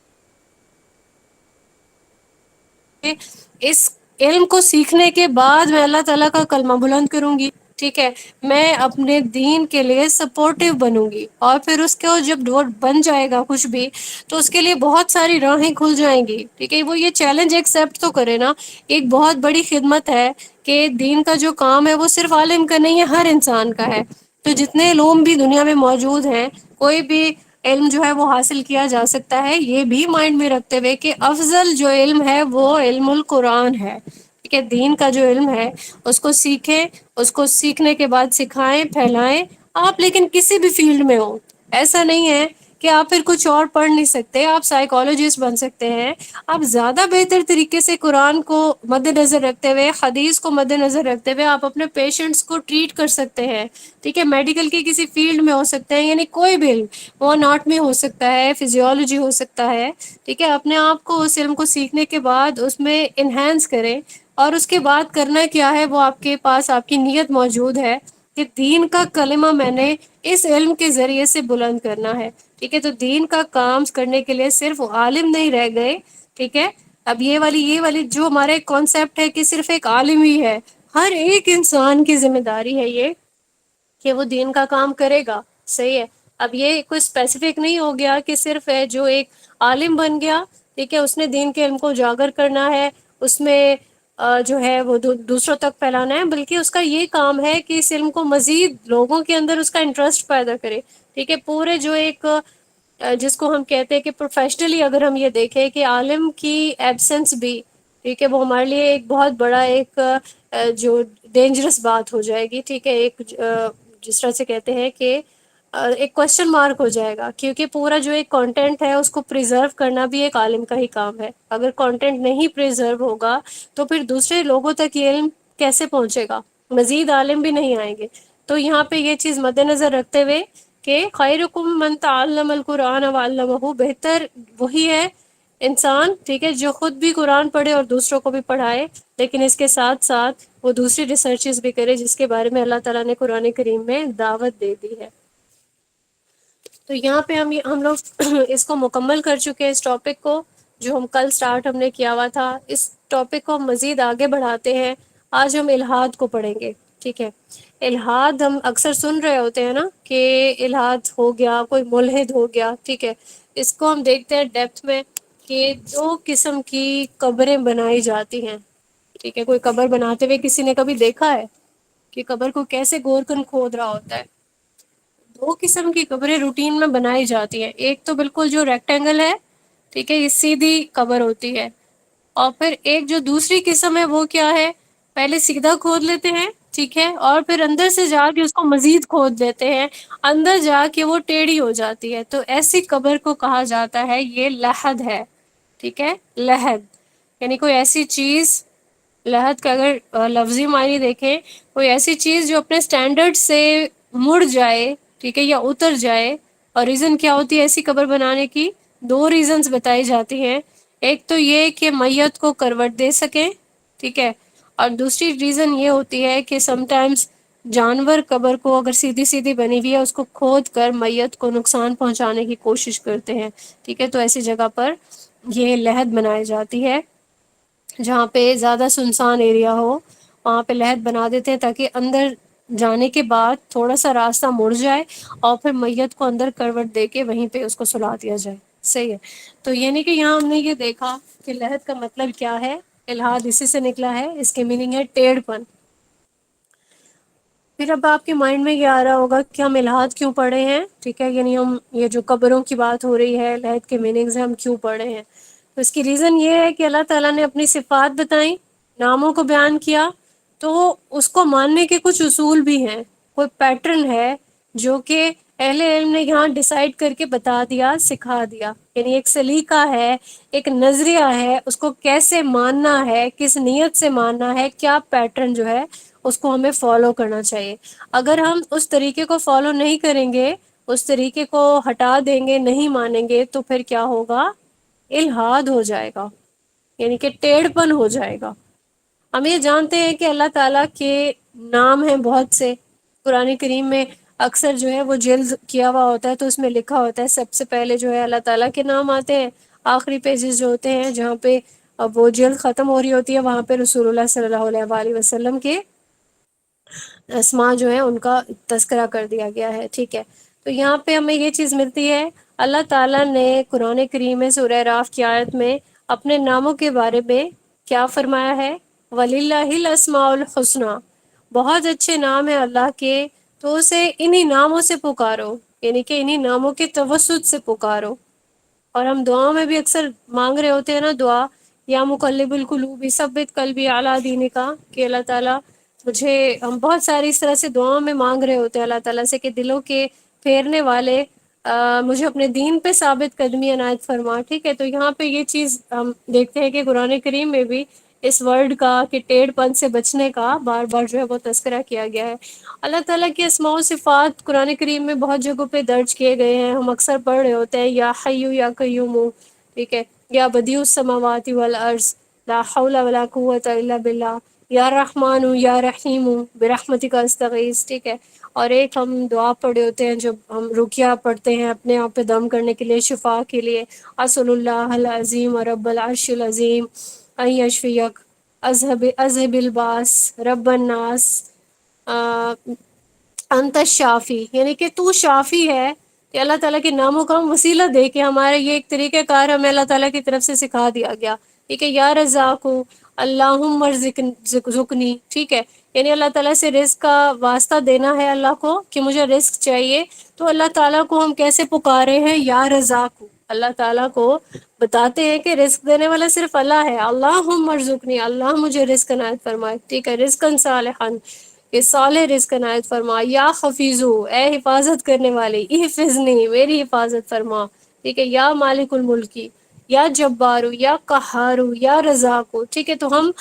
اس علم کو سیکھنے کے بعد میں اللہ تعالیٰ کا کلمہ بلند کروں گی، ٹھیک ہے، میں اپنے دین کے لیے سپورٹیو بنوں گی، اور پھر اس کو جب ڈور بن جائے گا کچھ بھی تو اس کے لیے بہت ساری راہیں کھل جائیں گی، ٹھیک ہے، وہ یہ چیلنج ایکسیپٹ تو کرے نا۔ ایک بہت بڑی خدمت ہے کہ دین کا جو کام ہے وہ صرف عالم کا نہیں ہے، ہر انسان کا ہے۔ تو جتنے علوم بھی دنیا میں موجود ہیں، کوئی بھی علم جو ہے وہ حاصل کیا جا سکتا ہے، یہ بھی مائنڈ میں رکھتے ہوئے کہ افضل جو علم ہے وہ علم القرآن ہے، ٹھیک ہے، دین کا جو علم ہے اس کو سیکھیں، اس کو سیکھنے کے بعد سکھائیں، پھیلائیں آپ، لیکن کسی بھی فیلڈ میں ہو، ایسا نہیں ہے کہ آپ پھر کچھ اور پڑھ نہیں سکتے، آپ سائیکالوجسٹ بن سکتے ہیں، آپ زیادہ بہتر طریقے سے قرآن کو مد نظر رکھتے ہوئے، حدیث کو مد نظر رکھتے ہوئے آپ اپنے پیشنٹس کو ٹریٹ کر سکتے ہیں، ٹھیک ہے، میڈیکل کے کسی فیلڈ میں ہو سکتے ہیں، یعنی کوئی بھی علم، وہ اناٹمی ہو سکتا ہے، فزیولوجی ہو سکتا ہے، ٹھیک ہے، اپنے آپ کو اس علم کو سیکھنے کے بعد اس میں انہینس کریں، اور اس کے بعد کرنا کیا ہے، وہ آپ کے پاس آپ کی نیت موجود ہے کہ دین کا کلمہ میں نے اس علم کے ذریعے سے بلند کرنا ہے، ٹھیک ہے، تو دین کا کام کرنے کے لیے صرف عالم نہیں رہ گئے، ٹھیک ہے۔ اب یہ والی جو ہمارا ایک کانسیپٹ ہے کہ صرف ایک عالم ہی ہے، ہر ایک انسان کی ذمہ داری ہے یہ کہ وہ دین کا کام کرے گا، صحیح ہے۔ اب یہ کوئی اسپیسیفک نہیں ہو گیا کہ صرف ہے جو ایک عالم بن گیا، ٹھیک ہے، اس نے دین کے علم کو اجاگر کرنا ہے، اس میں جو ہے وہ دوسروں تک پھیلانا ہے، بلکہ اس کا یہ کام ہے کہ اس علم کو مزید لوگوں کے اندر اس کا انٹرسٹ پیدا کرے، ٹھیک ہے، پورے جو ایک جس کو ہم کہتے ہیں کہ پروفیشنلی اگر ہم یہ دیکھیں کہ عالم کی ایبسنس بھی، ٹھیک ہے، وہ ہمارے لیے ایک بہت بڑا ایک جو ڈینجرس بات ہو جائے گی، ٹھیک ہے، ایک جس طرح سے کہتے ہیں کہ ایک کوشچن مارک ہو جائے گا، کیونکہ پورا جو ایک کانٹینٹ ہے اس کو پریزرو کرنا بھی ایک عالم کا ہی کام ہے، اگر کانٹینٹ نہیں پریزرو ہوگا تو پھر دوسرے لوگوں تک یہ علم کیسے پہنچے گا، مزید عالم بھی نہیں آئیں گے۔ تو یہاں پہ یہ چیز مد نظر رکھتے ہوئے کہ خیرکم من تعلم القرآن وعلمہ، بہتر وہی ہے انسان، ٹھیک ہے، جو خود بھی قرآن پڑھے اور دوسروں کو بھی پڑھائے، لیکن اس کے ساتھ ساتھ وہ دوسری ریسرچز بھی کرے جس کے بارے میں اللہ تعالیٰ نے قرآن کریم میں دعوت دے دی ہے۔ تو یہاں پہ ہم لوگ اس کو مکمل کر چکے ہیں، اس ٹاپک کو جو ہم کل سٹارٹ ہم نے کیا ہوا تھا، اس ٹاپک کو ہم مزید آگے بڑھاتے ہیں۔ آج ہم الحاد کو پڑھیں گے، ٹھیک ہے۔ الحاد ہم اکثر سن رہے ہوتے ہیں نا کہ الحاد ہو گیا، کوئی ملحد ہو گیا، ٹھیک ہے، اس کو ہم دیکھتے ہیں ڈیپتھ میں کہ دو قسم کی قبریں بنائی جاتی ہیں، ٹھیک ہے، کوئی قبر بناتے ہوئے کسی نے کبھی دیکھا ہے کہ قبر کو کیسے گور کن کھود رہا ہوتا ہے؟ دو قسم کی قبریں روٹین میں بنائی جاتی ہیں، ایک تو بالکل جو ریکٹینگل ہے، ٹھیک ہے، یہ سیدھی قبر ہوتی ہے، اور پھر ایک جو دوسری قسم ہے وہ کیا ہے، پہلے سیدھا کھود لیتے ہیں، ٹھیک ہے، اور پھر اندر سے جا کے اس کو مزید کھود دیتے ہیں، اندر جا کے وہ ٹیڑھی ہو جاتی ہے، تو ایسی قبر کو کہا جاتا ہے یہ لحد ہے، ٹھیک ہے، لحد یعنی کوئی ایسی چیز، لحد کا اگر لفظی معنی دیکھیں، کوئی ایسی چیز جو اپنے سٹینڈرڈ سے مڑ جائے، ٹھیک ہے، یا اتر جائے۔ اور ریزن کیا ہوتی ہے ایسی قبر بنانے کی؟ دو ریزنز بتائی جاتی ہیں، ایک تو یہ کہ میت کو کروٹ دے سکیں، ٹھیک ہے، اور دوسری ریزن یہ ہوتی ہے کہ سم ٹائمز جانور قبر کو اگر سیدھی سیدھی بنی ہوئی ہے اس کو کھود کر میت کو نقصان پہنچانے کی کوشش کرتے ہیں، ٹھیک ہے، تو ایسی جگہ پر یہ لحد بنائی جاتی ہے، جہاں پہ زیادہ سنسان ایریا ہو وہاں پہ لحد بنا دیتے ہیں تاکہ اندر جانے کے بعد تھوڑا سا راستہ مڑ جائے اور پھر میت کو اندر کروٹ دے کے وہیں پہ اس کو سلا دیا جائے، صحیح ہے۔ تو یعنی کہ یہاں ہم نے یہ دیکھا کہ لحد کا مطلب کیا ہے، الحاد اسی سے نکلا ہے، اس کے میننگ ہے ٹیڑھ پن۔ پھر اب آپ کے مائنڈ میں یہ آ رہا ہوگا کہ ہم الحاد کیوں پڑھے ہیں، ٹھیک ہے، یعنی ہم یہ جو قبروں کی بات ہو رہی ہے، لحد کے میننگز ہیں، ہم کیوں پڑھے ہیں؟ تو اس کی ریزن یہ ہے کہ اللہ تعالیٰ نے اپنی صفات بتائیں، ناموں کو بیان کیا، تو اس کو ماننے کے کچھ اصول بھی ہیں، کوئی پیٹرن ہے جو کہ اہل علم نے یہاں ڈیسائیڈ کر کے بتا دیا، سکھا دیا، یعنی ایک سلیقہ ہے، ایک نظریہ ہے، اس کو کیسے ماننا ہے، کس نیت سے ماننا ہے، کیا پیٹرن جو ہے اس کو ہمیں فالو کرنا چاہیے۔ اگر ہم اس طریقے کو فالو نہیں کریں گے، اس طریقے کو ہٹا دیں گے، نہیں مانیں گے، تو پھر کیا ہوگا؟ الحاد ہو جائے گا، یعنی کہ ٹیڑھ پن ہو جائے گا۔ ہم یہ جانتے ہیں کہ اللہ تعالیٰ کے نام ہیں بہت سے، قرآن کریم میں اکثر جو ہے وہ جلد کیا ہوا ہوتا ہے، تو اس میں لکھا ہوتا ہے سب سے پہلے جو ہے اللہ تعالیٰ کے نام آتے ہیں، آخری پیجز جو ہوتے ہیں جہاں پہ اب وہ جلد ختم ہو رہی ہوتی ہے وہاں پہ رسول اللہ صلی اللہ علیہ وآلہ وسلم کے اسماء جو ہیں ان کا تذکرہ کر دیا گیا ہے، ٹھیک ہے۔ تو یہاں پہ ہمیں یہ چیز ملتی ہے، اللہ تعالیٰ نے قرآن کریم میں سورہ راف کی آیت میں اپنے ناموں کے بارے میں کیا فرمایا ہے؟ وَلِلَّهِ الْأَسْمَاءُ الْحُسْنَى، بہت اچھے نام ہیں اللہ کے، تو اسے انہی ناموں سے پکارو، یعنی کہ انہی ناموں کے توسط سے پکارو۔ اور ہم دعاؤں میں بھی اکثر مانگ رہے ہوتے ہیں نا دعا، یا مقلب القلوب ثبت قلبی علی دینک، کہ اللہ تعالیٰ مجھے، ہم بہت ساری اس طرح سے دعاؤں میں مانگ رہے ہوتے ہیں اللہ تعالیٰ سے کہ دلوں کے پھیرنے والے مجھے اپنے دین پہ ثابت قدمی عنایت فرما، ٹھیک ہے۔ تو یہاں پہ یہ چیز ہم دیکھتے ہیں کہ قرآن کریم میں بھی اس ورڈ کا، کہ ٹیڑھ پن سے بچنے کا بار بار جو ہے وہ تذکرہ کیا گیا ہے۔ اللہ تعالیٰ کے اسماء و صفات قرآن کریم میں بہت جگہوں پہ درج کیے گئے ہیں، ہم اکثر پڑھ رہے ہوتے ہیں، یا حیو یا قیوم، ٹھیک ہے، یا بدیع السماوات والارض، لا حول ولا قوت الا باللہ، یا رحمان یا رحیم برحمتک استغیث، ٹھیک ہے۔ اور ایک ہم دعا پڑھے ہوتے ہیں جب ہم رقیہ پڑھتے ہیں اپنے آپ پہ دم کرنے کے لیے، شفا کے لیے، اسأل اللہ العظیم رب العرش العظیم ان یشفیک، اذهب الباس رب الناس، انت الشافی، یعنی کہ تو شافی ہے، کہ اللہ تعالیٰ کے ناموں کا ہم وسیلہ دے کے ہمارے یہ ایک طریقہ کار ہمیں اللہ تعالیٰ کی طرف سے سکھا دیا گیا، ٹھیک ہے۔ یا رزاق اللہم ارزقنی، ٹھیک ہے، یعنی اللہ تعالیٰ سے رزق کا واسطہ دینا ہے اللہ کو کہ مجھے رزق چاہیے، تو اللہ تعالیٰ کو ہم کیسے پکارے ہیں؟ یا رزاق، اللہ تعالیٰ کو بتاتے ہیں کہ رزق دینے والا صرف اللہ ہے، اللہم ارزقنی، اللہ مجھے رزق عنایت فرمائے، ٹھیک ہے، رزقاً صالحاً، کہ صالح رزق عنایت فرما، یا حفیظو، اے حفاظت کرنے والے، احفظنی، میری حفاظت فرما، ٹھیک ہے، یا مالک الملکی، یا جبارو، یا قہارو، یا رزاقو، ٹھیک ہے۔ تو ہم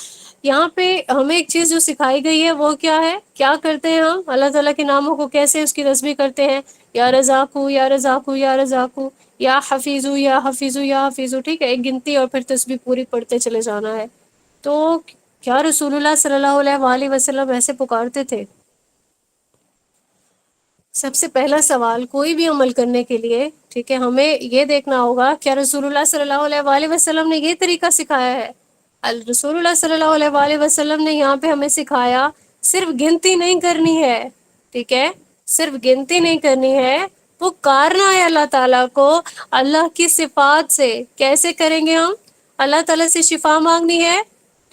یہاں پہ ہمیں ایک چیز جو سکھائی گئی ہے وہ کیا ہے؟ کیا کرتے ہیں ہم اللہ تعالیٰ کے ناموں کو کیسے اس کی تسبیح کرتے ہیں؟ یا رزاقو یا رزاقو یا رزاقو، یا حفیظو یا حفیظو یا حفیظو، ٹھیک ہے، ایک گنتی اور پھر تسبیح پوری پڑھتے چلے جانا ہے۔ تو کیا رسول اللہ صلی اللہ علیہ وآلہ وسلم ایسے پکارتے تھے؟ سب سے پہلا سوال کوئی بھی عمل کرنے کے لیے، ٹھیک ہے، ہمیں یہ دیکھنا ہوگا کیا رسول اللہ صلی اللہ علیہ وآلہ وسلم نے یہ طریقہ سکھایا ہے؟ رسول اللہ صلی اللہ علیہ وآلہ وسلم نے یہاں پہ ہمیں سکھایا صرف گنتی نہیں کرنی ہے، ٹھیک ہے، صرف گنتی نہیں کرنی ہے، پکارنا ہے اللہ تعالیٰ کو اللہ کی صفات سے۔ کیسے کریں گے ہم؟ اللہ تعالیٰ سے شفا مانگنی ہے،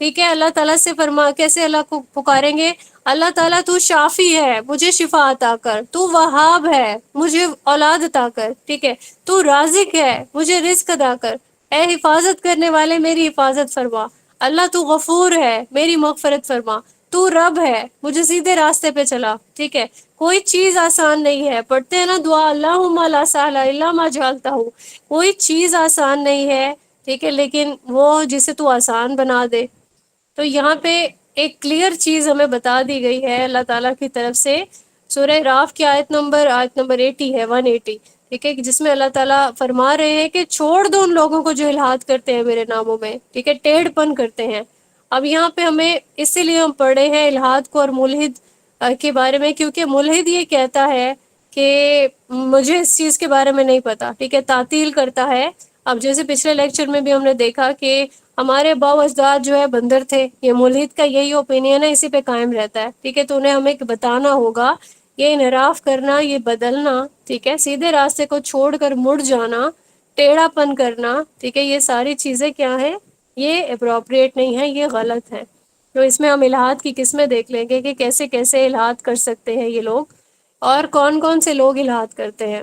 ٹھیک ہے، اللہ تعالیٰ سے فرما کیسے اللہ کو پکاریں گے؟ اللہ تعالیٰ تو شافی ہے، مجھے شفا عطا کر، تو وہاب ہے، مجھے اولاد عطا کر، ٹھیک ہے، تو رازق ہے، مجھے رزق عطا کر، اے حفاظت کرنے والے میری حفاظت فرما، اللہ تو غفور ہے، میری مغفرت فرما، تو رب ہے، مجھے سیدھے راستے پہ چلا، ٹھیک ہے۔ کوئی چیز آسان نہیں ہے، پڑھتے ہیں نا دعا، اللہم لا سہل الا ما جعلتہ، کوئی چیز آسان نہیں ہے، ٹھیک ہے، لیکن وہ جسے تو آسان بنا دے۔ تو یہاں پہ ایک کلیئر چیز ہمیں بتا دی گئی ہے اللہ تعالیٰ کی طرف سے، سورہ راف کی آیت نمبر 80 ہے، 180، ٹھیک ہے، جس میں اللہ تعالیٰ فرما رہے ہیں کہ چھوڑ دو ان لوگوں کو جو الحاد کرتے ہیں میرے ناموں میں، ٹھیک ہے، ٹیڑھ پن کرتے ہیں۔ اب یہاں پہ ہمیں اسی لیے ہم پڑھے ہیں الحاد کو اور ملحد کے بارے میں، کیونکہ ملحد یہ کہتا ہے کہ مجھے اس چیز کے بارے میں نہیں پتا، ٹھیک ہے، تعطیل کرتا ہے۔ اب جیسے پچھلے لیکچر میں بھی ہم نے دیکھا کہ ہمارے باؤ اجداد جو ہے بندر تھے، یہ ملحد کا یہی اوپینین ہے، اسی پہ قائم رہتا ہے، ٹھیک ہے، تو انہیں ہمیں بتانا ہوگا یہ انحراف کرنا، یہ بدلنا، ٹھیک ہے، سیدھے راستے کو چھوڑ کر مڑ جانا، ٹیڑھا پن کرنا، ٹھیک ہے، یہ ساری چیزیں کیا ہیں؟ یہ اپروپریٹ نہیں ہے، یہ غلط ہے۔ تو اس میں ہم الحاد کی قسمیں دیکھ لیں گے کہ کیسے کیسے الحاد کر سکتے ہیں یہ لوگ، اور کون کون سے لوگ الحاد کرتے ہیں۔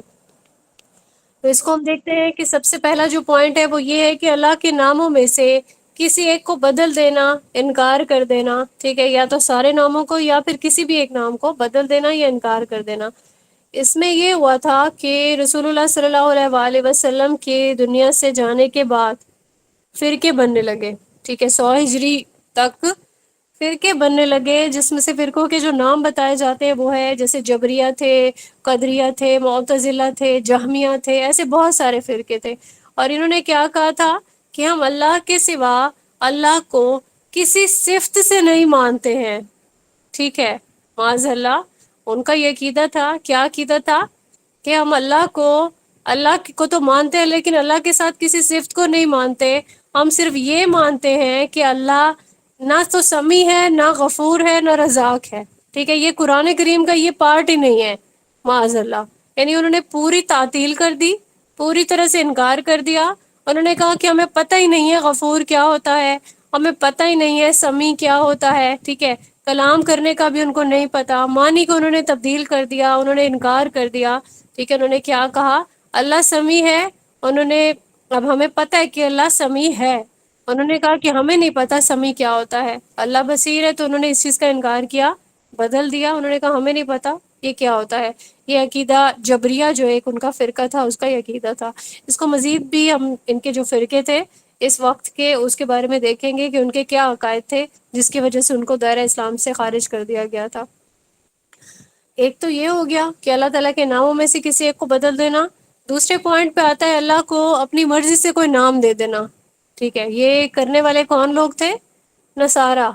تو اس کو ہم دیکھتے ہیں کہ سب سے پہلا جو پوائنٹ ہے وہ یہ ہے کہ اللہ کے ناموں میں سے کسی ایک کو بدل دینا، انکار کر دینا، ٹھیک ہے، یا تو سارے ناموں کو یا پھر کسی بھی ایک نام کو بدل دینا یا انکار کر دینا۔ اس میں یہ ہوا تھا کہ رسول اللہ صلی اللہ علیہ وآلہ وسلم کے دنیا سے جانے کے بعد فرقے بننے لگے، ٹھیک ہے، 100 ہجری تک فرقے بننے لگے، جس میں سے فرقوں کے جو نام بتائے جاتے ہیں وہ ہے جیسے جبریہ تھے، قدریہ تھے، معتزلہ تھے، جہمیہ تھے، ایسے بہت سارے فرقے تھے۔ اور انہوں نے کیا کہا تھا کہ ہم اللہ کے سوا اللہ کو کسی صفت سے نہیں مانتے ہیں، ٹھیک ہے، معاذ اللہ۔ ان کا یہ عقیدہ تھا، کیا عقیدہ تھا کہ ہم اللہ کو تو مانتے ہیں لیکن اللہ کے ساتھ کسی صفت کو نہیں مانتے، ہم صرف یہ مانتے ہیں کہ اللہ نہ تو سمیع ہے، نہ غفور ہے، نہ رزاق ہے، ٹھیک ہے۔ یہ قرآن کریم کا یہ پارٹ ہی نہیں ہے، معاذ اللہ۔ یعنی انہوں نے پوری تعطیل کر دی، پوری طرح سے انکار کر دیا۔ انہوں نے کہا کہ ہمیں پتہ ہی نہیں ہے غفور کیا ہوتا ہے، ہمیں پتہ ہی نہیں ہے سمیع کیا ہوتا ہے، ٹھیک ہے۔ کلام کرنے کا بھی ان کو نہیں پتا، معنی کو انہوں نے تبدیل کر دیا، انہوں نے انکار کر دیا، ٹھیک ہے۔ انہوں نے کیا کہا، اللہ سمیع ہے، انہوں نے، اب ہمیں پتہ ہے کہ اللہ سمیع ہے، انہوں نے کہا کہ ہمیں نہیں پتا سمیع کیا ہوتا ہے، اللہ بصیر ہے، تو انہوں نے اس چیز کا انکار کیا، بدل دیا، انہوں نے کہا ہمیں نہیں پتا یہ کیا ہوتا ہے۔ یہ عقیدہ جبریہ جو ایک ان کا فرقہ تھا، اس کا یہ عقیدہ تھا۔ اس کو مزید بھی ہم ان کے جو فرقے تھے اس وقت کے، اس کے بارے میں دیکھیں گے کہ ان کے کیا عقائد تھے جس کی وجہ سے ان کو دائرہ اسلام سے خارج کر دیا گیا تھا۔ ایک تو یہ ہو گیا کہ اللہ تعالیٰ کے ناموں میں سے کسی ایک کو بدل دینا۔ دوسرے پوائنٹ پہ آتا ہے اللہ کو اپنی مرضی سے کوئی نام دے دینا، ٹھیک ہے۔ یہ کرنے والے کون لوگ تھے؟ نصارہ،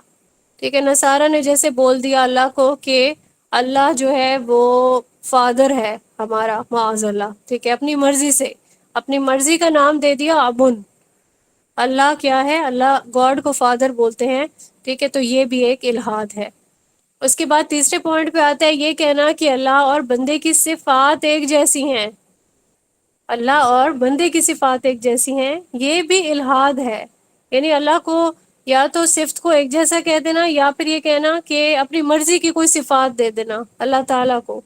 ٹھیک ہے۔ نصارہ نے جیسے بول دیا اللہ کو کہ اللہ جو ہے وہ فادر ہے ہمارا، معاذ اللہ، ٹھیک ہے، اپنی مرضی سے، اپنی مرضی کا نام دے دیا ابن۔ اللہ کیا ہے؟ اللہ گاڈ کو فادر بولتے ہیں، ٹھیک ہے، تو یہ بھی ایک الہاد ہے۔ اس کے بعد تیسرے پوائنٹ پہ آتا ہے یہ کہنا کہ اللہ اور بندے کی صفات ایک جیسی ہیں، اللہ اور بندے کی صفات ایک جیسی ہیں، یہ بھی الہاد ہے۔ یعنی اللہ کو یا تو صفت کو ایک جیسا کہہ دینا، یا پھر یہ کہنا کہ اپنی مرضی کی کوئی صفات دے دینا اللہ تعالیٰ کو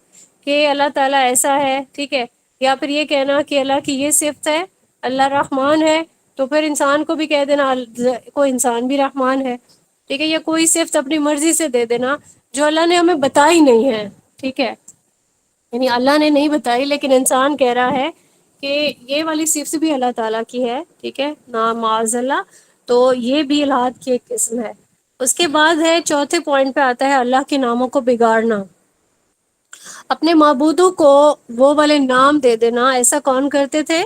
کہ اللہ تعالیٰ ایسا ہے، ٹھیک ہے۔ یا پھر یہ کہنا کہ اللہ کی یہ صفت ہے، اللہ رحمان ہے، تو پھر انسان کو بھی کہہ دینا کوئی انسان بھی رحمان ہے، ٹھیک ہے۔ یا کوئی صفت اپنی مرضی سے دے دینا جو اللہ نے ہمیں بتائی نہیں ہے، ٹھیک ہے، یعنی اللہ نے نہیں بتائی لیکن انسان کہہ رہا ہے کہ یہ والی صفت بھی اللہ تعالیٰ کی ہے، ٹھیک ہے نا، معاذ اللہ۔ تو یہ بھی الہاد کی ایک قسم ہے۔ اس کے بعد ہے چوتھے پوائنٹ پہ آتا ہے اللہ کے ناموں کو بگاڑنا، اپنے معبودوں کو وہ والے نام دے دینا۔ ایسا کون کرتے تھے؟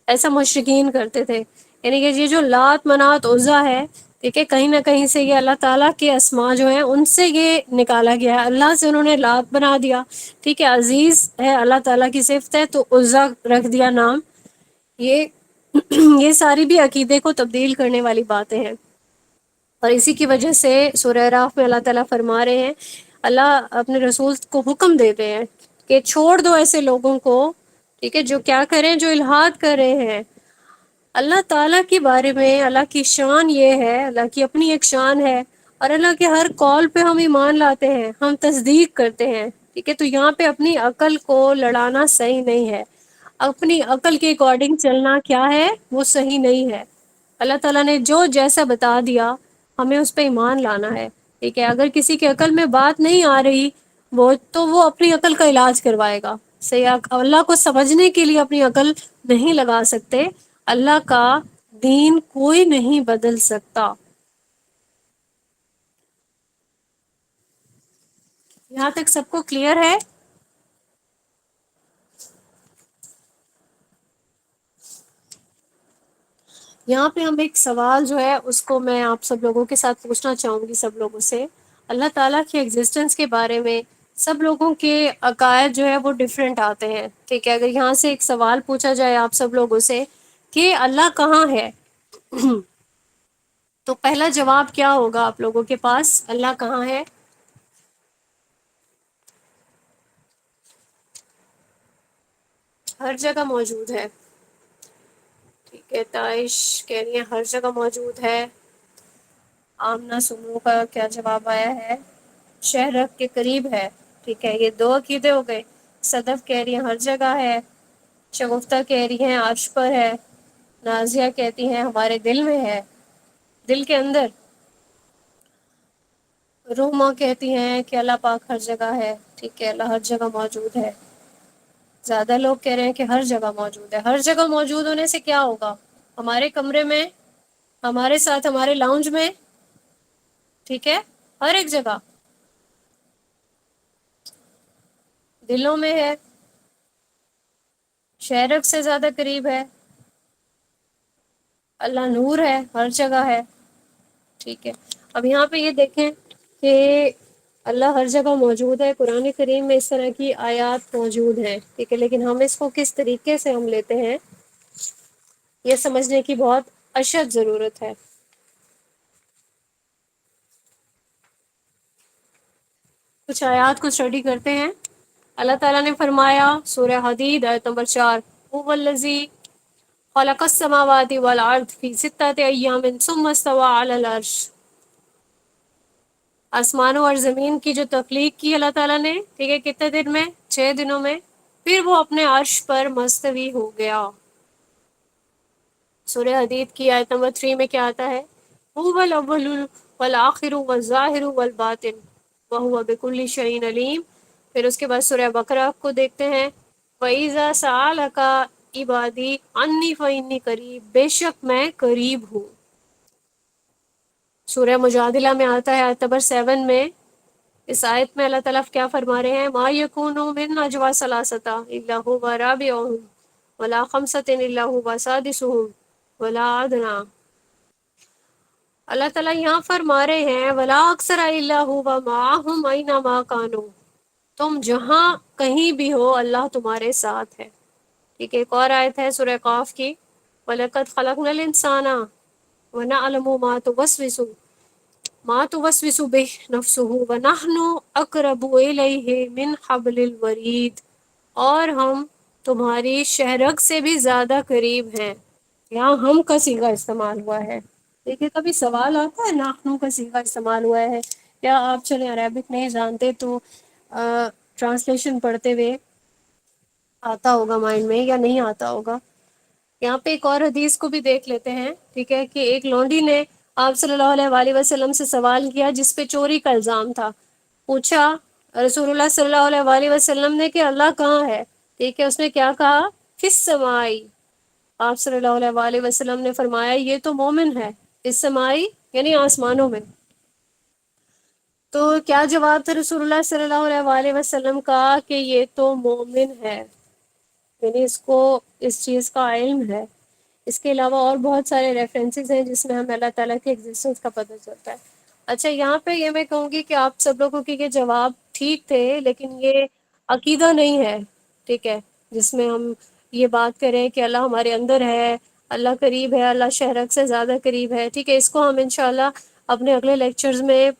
ایسا مشرکین کرتے تھے۔ یعنی کہ یہ جو لات منات عزا ہے، ٹھیک ہے، کہیں نہ کہیں سے یہ اللہ تعالیٰ کے اسما جو ہیں ان سے یہ نکالا گیا ہے، اللہ سے انہوں نے لات بنا دیا، ٹھیک ہے۔ عزیز ہے اللہ تعالیٰ کی صفت ہے تو عزا رکھ دیا نام۔ یہ یہ ساری بھی عقیدے کو تبدیل کرنے والی باتیں ہیں، اور اسی کی وجہ سے سورہ اعراف میں اللہ تعالیٰ فرما رہے ہیں، اللہ اپنے رسول کو حکم دیتے ہیں کہ چھوڑ دو ایسے لوگوں کو، ٹھیک ہے، جو کیا کریں، جو الہاد کر رہے ہیں اللہ تعالیٰ کے بارے میں۔ اللہ کی شان یہ ہے، اللہ کی اپنی ایک شان ہے، اور اللہ کے ہر قول پہ ہم ایمان لاتے ہیں، ہم تصدیق کرتے ہیں، ٹھیک ہے۔ تو یہاں پہ اپنی عقل کو لڑانا صحیح نہیں ہے، اپنی عقل کے اکارڈنگ چلنا کیا ہے، وہ صحیح نہیں ہے۔ اللہ تعالیٰ نے جو جیسا بتا دیا ہمیں اس پہ ایمان لانا ہے، ٹھیک ہے۔ اگر کسی کی عقل میں بات نہیں آ رہی وہ اپنی عقل کا علاج کروائے گا، صحیح۔ اللہ کو سمجھنے کے لیے اپنی عقل نہیں لگا سکتے، اللہ کا دین کوئی نہیں بدل سکتا۔ یہاں تک سب کو کلیئر ہے؟ یہاں پہ ہم ایک سوال جو ہے اس کو میں آپ سب لوگوں کے ساتھ پوچھنا چاہوں گی، سب لوگوں سے۔ اللہ تعالیٰ کی ایگزسٹنس کے بارے میں سب لوگوں کے عقائد جو ہے وہ ڈیفرنٹ آتے ہیں، ٹھیک ہے۔ اگر یہاں سے ایک سوال پوچھا جائے آپ سب لوگوں سے کہ اللہ کہاں ہے تو پہلا جواب کیا ہوگا آپ لوگوں کے پاس؟ اللہ کہاں ہے؟ ہر جگہ موجود ہے، ٹھیک ہے۔ تائش کہہ رہی ہیں ہر جگہ موجود ہے۔ آمنہ سمو کا کیا جواب آیا ہے؟ شہرک کے قریب ہے، ٹھیک ہے۔ یہ دو عقیدے ہو گئے۔ صدف کہہ رہی ہیں ہر جگہ ہے، شگفتہ کہہ رہی ہیں عرش پر ہے، نازیہ کہتی ہیں ہمارے دل میں ہے، دل کے اندر۔ روما کہتی ہیں کہ اللہ پاک ہر جگہ ہے، ٹھیک ہے، اللہ ہر جگہ موجود ہے۔ زیادہ لوگ کہہ رہے ہیں کہ ہر جگہ موجود ہے. ہر جگہ موجود ہونے سے کیا ہوگا؟ ہمارے کمرے میں، ہمارے ساتھ ہمارے لاؤنج میں، ٹھیک ہے، ہر ایک جگہ، دلوں میں ہے، شہرک سے زیادہ قریب ہے. اللہ نور ہے، ہر جگہ ہے. ٹھیک ہے. اب یہاں پہ یہ دیکھیں کہ اللہ ہر جگہ موجود ہے. قرآن کریم میں اس طرح کی آیات موجود ہیں، ٹھیک ہے، لیکن ہم اس کو کس طریقے سے ہم لیتے ہیں، یہ سمجھنے کی بہت اشد ضرورت ہے. کچھ آیات کو اسٹڈی کرتے ہیں. اللہ تعالیٰ نے فرمایا سورہ حدید آیت نمبر 4، هو الذی خلق السماوات والارض فی ستۃ ایام ثم استوى علی العرش. آسمانوں اور زمین کی جو تخلیق کی اللہ تعالیٰ نے، ٹھیک ہے، کتنے دن میں؟ 6 دنوں میں. پھر وہ اپنے عرش پر مستوی ہو گیا. سورہ حدید کی آیت نمبر 3 میں کیا آتا ہے؟ هو الاول والآخر والظاہر والباطن وهو بكل شيء علیم. پھر اس کے بعد سورہ بقرہ کو دیکھتے ہیں، وَإِذَا سَأَلَكَ عِبَادِي عَنِّي فَإِنِّي قَرِيبٌ، بے شک میں قریب ہوں. سورہ مجادلہ میں آتا ہے آیت نمبر 7 میں. اس آیت میں اللہ تعالیٰ کیا فرما رہے ہیں؟ مَا يَكُونُ مِن نَجْوَىٰ ثَلَاثَةٍ إِلَّا هُوَ رَابِعُهُمْ وَلَا خَمْسَةٍ إِلَّا هُوَ سَادِسُهُمْ وَلَا أَدْنَىٰ. اللہ تعالیٰ یہاں فرما رہے ہیں وَلَا أَكْثَرَ إِلَّا هُوَ مَعَهُمْ أَيْنَمَا كَانُوا، تم جہاں کہیں بھی ہو اللہ تمہارے ساتھ ہے. ٹھیک ہے. ایک اور آیت ہے سورہ قاف کی، وَلَقَدْ خَلَقْنَا الْإِنسَانَ وَنَعْلَمُ مَا تُوَسْوِسُ بِهِ نَفْسُهُ وَنَحْنُ أَقْرَبُ إِلَيْهِ مِنْ حَبْلِ الْوَرِيدِ، اور ہم تمہاری شہرگ سے بھی زیادہ قریب ہیں. یہاں ہم کا صیغہ استعمال ہوا ہے. دیکھیے کبھی سوال آتا ہے ناخنوں کا صیغہ استعمال ہوا ہے. یا آپ چلیں عربک نہیں جانتے تو ٹرانسلیشن پڑھتے ہوئے آتا ہوگا مائنڈ میں یا نہیں آتا ہوگا. یہاں پہ ایک اور حدیث کو بھی دیکھ لیتے ہیں. ٹھیک ہے، کہ ایک لونڈی نے آپ صلی اللہ علیہ وآلہ وسلم سے سوال کیا جس پہ چوری کا الزام تھا. پوچھا رسول اللہ صلی اللہ علیہ وآلہ وسلم نے کہ اللہ کہاں ہے؟ ٹھیک ہے. اس نے کیا کہا؟ فی السماء. آپ صلی اللہ علیہ وآلہ وسلم نے فرمایا یہ تو مومن ہے. اس سمائی یعنی آسمانوں میں. تو کیا جواب تھا رسول اللہ صلی اللہ علیہ وآلہ وسلم کا؟ کہ یہ تو مومن ہے، یعنی اس کو اس چیز کا علم ہے. اس کے علاوہ اور بہت سارے ریفرنسز ہیں جس میں ہمیں اللہ تعالیٰ کی ایگزسٹنس کا پتہ چلتا ہے. اچھا یہاں پہ یہ میں کہوں گی کہ آپ سب لوگوں کے یہ جواب ٹھیک تھے، لیکن یہ عقیدہ نہیں ہے. ٹھیک ہے، جس میں ہم یہ بات کریں کہ اللہ ہمارے اندر ہے، اللہ قریب ہے، اللہ شہرک سے زیادہ قریب ہے. ٹھیک ہے، اس کو ہم انشاءاللہ اپنے اگلے لیکچرز میں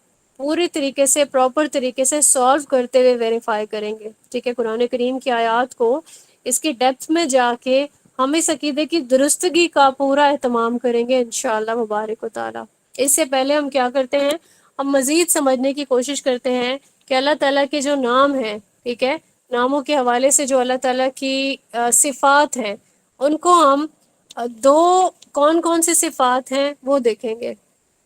پوری طریقے سے پراپر طریقے سے سالو کرتے ہوئے ویریفائی کریں گے. ٹھیک ہے، قرآن کریم کی آیات کو اس کی ڈیپتھ میں جا کے ہم اس عقیدے کی درستگی کا پورا اہتمام کریں گے انشاءاللہ مبارک و تعالی. اس سے پہلے ہم کیا کرتے ہیں؟ ہم مزید سمجھنے کی کوشش کرتے ہیں کہ اللہ تعالیٰ کے جو نام ہیں، ٹھیک ہے، ناموں کے حوالے سے جو اللہ تعالیٰ کی صفات ہیں ان کو ہم دو کون کون سی صفات ہیں وہ دیکھیں گے.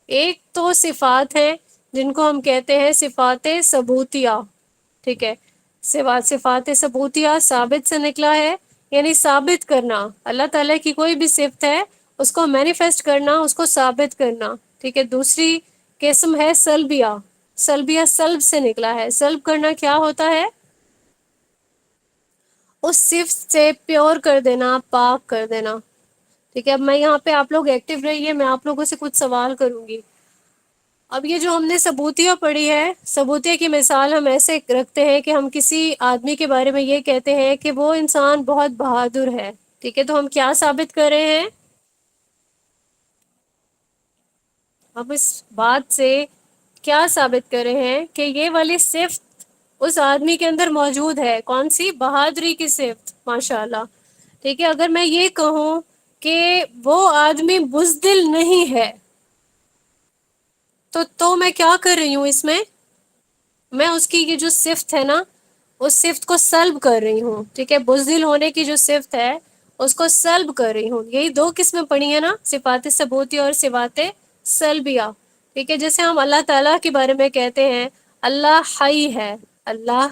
ایک تو صفات ہیں جن کو ہم کہتے ہیں صفات ثبوتیہ. ٹھیک ہے، صفات ثبوتیہ ثابت سے نکلا ہے، یعنی ثابت کرنا. اللہ تعالیٰ کی کوئی بھی صفت ہے اس کو مینیفیسٹ کرنا، اس کو ثابت کرنا. ٹھیک ہے. دوسری قسم ہے سلبیہ. سلبیہ سلب سے نکلا ہے. سلب کرنا کیا ہوتا ہے؟ اس صفت سے پیور کر دینا، پاک کر دینا. ٹھیک ہے. اب میں یہاں پہ آپ لوگ ایکٹیو رہیے، میں آپ لوگوں سے کچھ سوال کروں گی. اب یہ جو ہم نے ثبوتیہ پڑھی ہے، ثبوتیہ کی مثال ہم ایسے رکھتے ہیں کہ ہم کسی آدمی کے بارے میں یہ کہتے ہیں کہ وہ انسان بہت بہادر ہے. ٹھیک ہے، تو ہم کیا ثابت کر رہے ہیں؟ ہم اس بات سے کیا ثابت کر رہے ہیں کہ یہ والی صفت اس آدمی کے اندر موجود ہے. کون سی؟ بہادری کی صفت. ماشاء اللہ. ٹھیک ہے. اگر میں یہ کہوں کہ وہ آدمی بزدل نہیں ہے تو میں کیا کر رہی ہوں اس میں؟ میں اس کی یہ جو صفت ہے نا اس صفت کو سلب کر رہی ہوں. ٹھیک ہے، بزدل ہونے کی جو صفت ہے اس کو سلب کر رہی ہوں. یہی دو قسمیں پڑھی ہیں نا، صفات ثبوتی اور صفات سلبیہ. ٹھیک ہے. جیسے ہم اللہ تعالیٰ کے بارے میں کہتے ہیں اللہ حی ہے، اللہ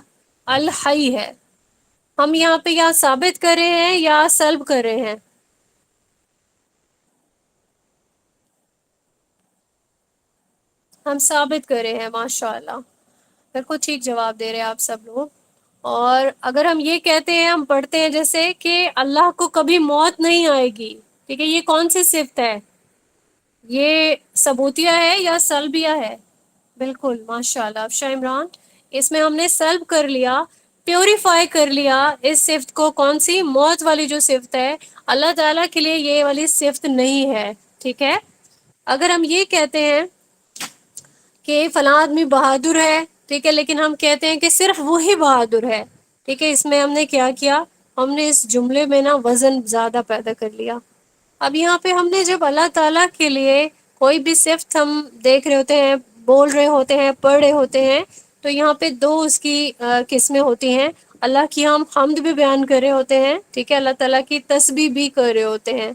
الحی ہے. ہم یہاں پہ یا ثابت کر رہے ہیں یا سلب کر رہے ہیں؟ ہم ثابت کر رہے ہیں، ماشاء اللہ، بالکل ٹھیک جواب دے رہے ہیں آپ سب لوگ۔ اور اگر ہم یہ کہتے ہیں، ہم پڑھتے ہیں جیسے کہ اللہ کو کبھی موت نہیں آئے گی، ٹھیک ہے، یہ کون سی صفت ہے؟ یہ ثبوتیہ ہے یا سلبیہ ہے؟ بالکل، ماشاء اللہ افشا عمران، اس میں ہم نے سلب کر لیا، پیوریفائی کر لیا اس صفت کو۔ کون سی؟ موت والی جو صفت ہے، اللہ تعالیٰ کے لیے یہ والی صفت نہیں ہے، ٹھیک ہے۔ اگر ہم یہ کہتے ہیں کہ فلاں آدمی بہادر ہے، ٹھیک ہے، لیکن ہم کہتے ہیں کہ صرف وہی بہادر ہے، ٹھیک ہے، اس میں ہم نے کیا کیا؟ ہم نے اس جملے میں نا وزن زیادہ پیدا کر لیا۔ اب یہاں پہ ہم نے جب اللہ تعالیٰ کے لیے کوئی بھی صفت ہم دیکھ رہے ہوتے ہیں، بول رہے ہوتے ہیں، پڑھ رہے ہوتے ہیں، تو یہاں پہ دو اس کی قسمیں ہوتی ہیں۔ اللہ کی ہم حمد بھی بیان کر رہے ہوتے ہیں، ٹھیک ہے، اللہ تعالیٰ کی تسبیح بھی کر رہے ہوتے ہیں،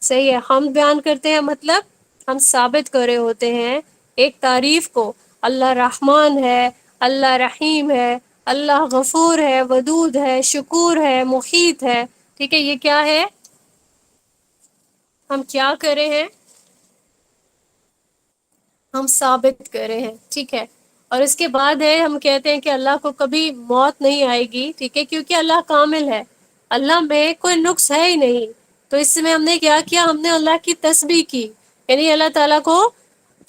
صحیح ہے۔ حمد بیان کرتے ہیں مطلب ہم ثابت کر رہے ہوتے ہیں ایک تعریف کو، اللہ رحمان ہے، اللہ رحیم ہے، اللہ غفور ہے، ودود ہے، شکور ہے، محیط ہے، ٹھیک ہے، یہ کیا ہے؟ ہم کیا کر رہے ہیں؟ ہم ثابت کر رہے ہیں، ٹھیک ہے۔ اور اس کے بعد ہے ہم کہتے ہیں کہ اللہ کو کبھی موت نہیں آئے گی، ٹھیک ہے، کیونکہ اللہ کامل ہے، اللہ میں کوئی نقص ہے ہی نہیں۔ تو اس میں ہم نے کیا کیا؟ ہم نے اللہ کی تسبیح کی، یعنی اللہ تعالیٰ کو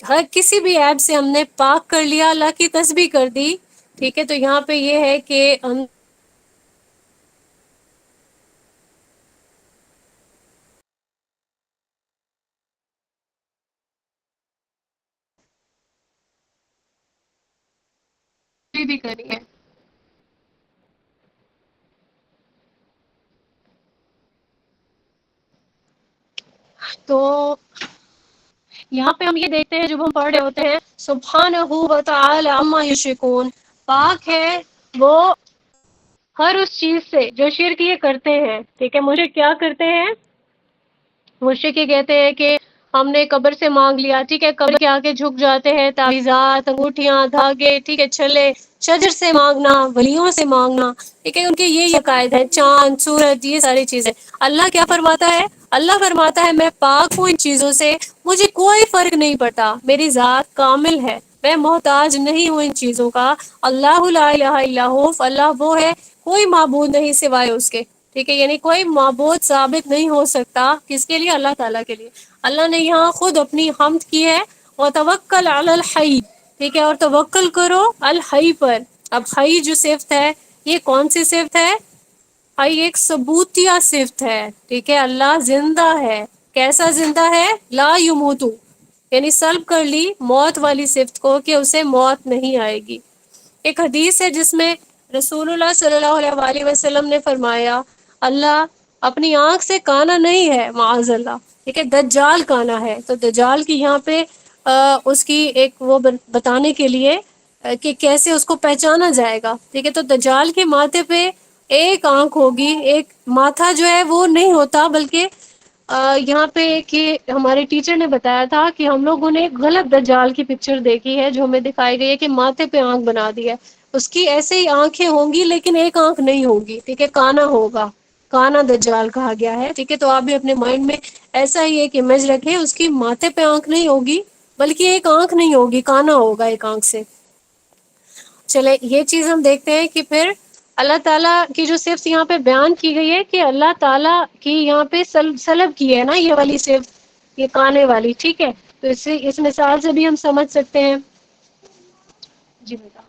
ہر کسی بھی ایپ سے ہم نے پاک کر لیا، اللہ کی تسبیح کر دی، ٹھیک ہے۔ تو یہاں پہ یہ ہے کہ ہم بھی کری ہے۔ تو یہاں پہ ہم یہ دیکھتے ہیں، جب ہم پڑھ رہے ہوتے ہیں سبحانہ و تعالی عما یشرکون، پاک ہے وہ ہر اس چیز سے جو شرک یہ کرتے ہیں، ٹھیک ہے، مجھے کیا کرتے ہیں؟ مشرک یہ کہتے ہیں کہ ہم نے قبر سے مانگ لیا، ٹھیک ہے، قبر کے آگے جھک جاتے ہیں، تعویذات، انگوٹھیاں، دھاگے، ٹھیک ہے، چھلے، شجر سے مانگنا، ولیوں سے مانگنا، ٹھیک ہے، ان کے یہ عقائد ہے، چاند، سورج، یہ ساری چیزیں۔ اللہ کیا فرماتا ہے؟ اللہ فرماتا ہے میں پاک ہوں ان چیزوں سے، مجھے کوئی فرق نہیں پڑتا، میری ذات کامل ہے، میں محتاج نہیں ہوں ان چیزوں کا۔ اللہ لا الہ الا ہو، اللہ وہ ہے، کوئی معبود نہیں سوائے اس کے، ٹھیک ہے، یعنی کوئی معبود ثابت نہیں ہو سکتا، کس کے لیے؟ اللہ تعالیٰ کے لیے۔ اللہ نے یہاں خود اپنی حمد کی ہے، وتوکل علی الحی، ٹھیک ہے، اور توکل کرو الحی پر۔ اب حی جو صفت ہے، یہ کون سی صفت ہے؟ حی ایک ثبوتیہ صفت ہے، ٹھیک ہے، اللہ زندہ ہے، کیسا زندہ ہے؟ لا یموتو، یعنی سلب کر لی موت والی صفت کو کہ اسے موت نہیں آئے گی۔ ایک حدیث ہے جس میں رسول اللہ صلی اللہ علیہ وآلہ وسلم نے فرمایا، اللہ اپنی آنکھ سے کانا نہیں ہے، معاذ اللہ، ٹھیک ہے، دجال کانا ہے۔ تو دجال کی یہاں پہ اس کی ایک وہ بتانے کے لیے کہ کیسے اس کو پہچانا جائے گا، ٹھیک ہے، تو دجال کے ماتھے پہ ایک آنکھ ہوگی، ایک ماتھا جو ہے وہ نہیں ہوتا، بلکہ یہاں پہ کہ ہمارے ٹیچر نے بتایا تھا کہ ہم لوگوں نے ایک غلط دجال کی پکچر دیکھی ہے، جو ہمیں دکھائی گئی ہے کہ ماتھے پہ آنکھ بنا دی ہے، اس کی ایسے ہی آنکھیں ہوں گی لیکن ایک آنکھ نہیں ہوگی، ٹھیک ہے، کانا ہوگا، کانا دجال کہا گیا ہے، ٹھیک ہے۔ تو آپ بھی اپنے مائنڈ میں ایسا ہی ایک امیج رکھیں، اس کی ماتھے پہ آنکھ نہیں ہوگی، بلکہ ایک آنکھ نہیں ہوگی، کانا ہوگا ایک آنکھ سے۔ چلے یہ چیز ہم دیکھتے ہیں کہ پھر اللہ تعالیٰ کی جو صفت یہاں پہ بیان کی گئی ہے کہ اللہ تعالیٰ کی یہاں پہ سلب کی ہے نا یہ والی صفت، یہ کانے والی، ٹھیک ہے، تو اس مثال سے بھی ہم سمجھ سکتے ہیں۔ جی بیٹا۔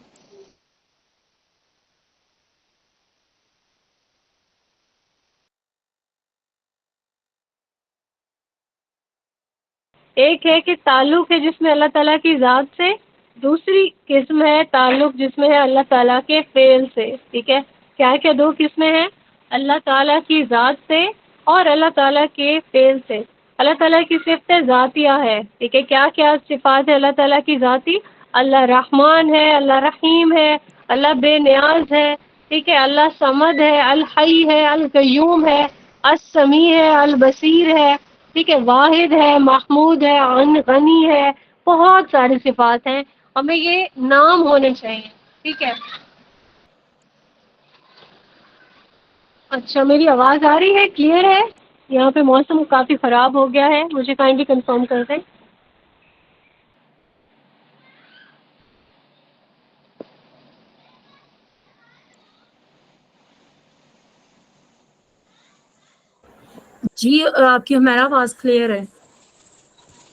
ایک ہے کہ تعلق ہے جس میں اللہ تعالیٰ کی ذات سے، دوسری قسم ہے تعلق جس میں ہے اللہ تعالیٰ کے فعل سے، ٹھیک ہے، کیا کیا دو قسمیں ہیں؟ اللہ تعالیٰ کی ذات سے اور اللہ تعالیٰ کے فعل سے۔ اللہ تعالیٰ کی صفت ذاتیہ ہے، ٹھیک ہے، کیا کیا صفات ہے اللہ تعالیٰ کی ذاتی؟ اللہ رحمان ہے، اللہ رحیم ہے، اللہ بے نیاز ہے، ٹھیک ہے، اللہ صمد ہے، الحی ہے، القیوم ہے، السمیع ہے، البصیر ہے، ٹھیک ہے، واحد ہے، محمود ہے، غنی ہے، بہت ساری صفات ہیں، ہمیں یہ نام ہونے چاہیے، ٹھیک ہے۔ اچھا، میری آواز آ رہی ہے؟ کلیئر ہے؟ یہاں پہ موسم کافی خراب ہو گیا ہے، مجھے کائنڈلی کنفرم کر دیں۔ جی آپ کی ہمارا آواز کلیئر ہے۔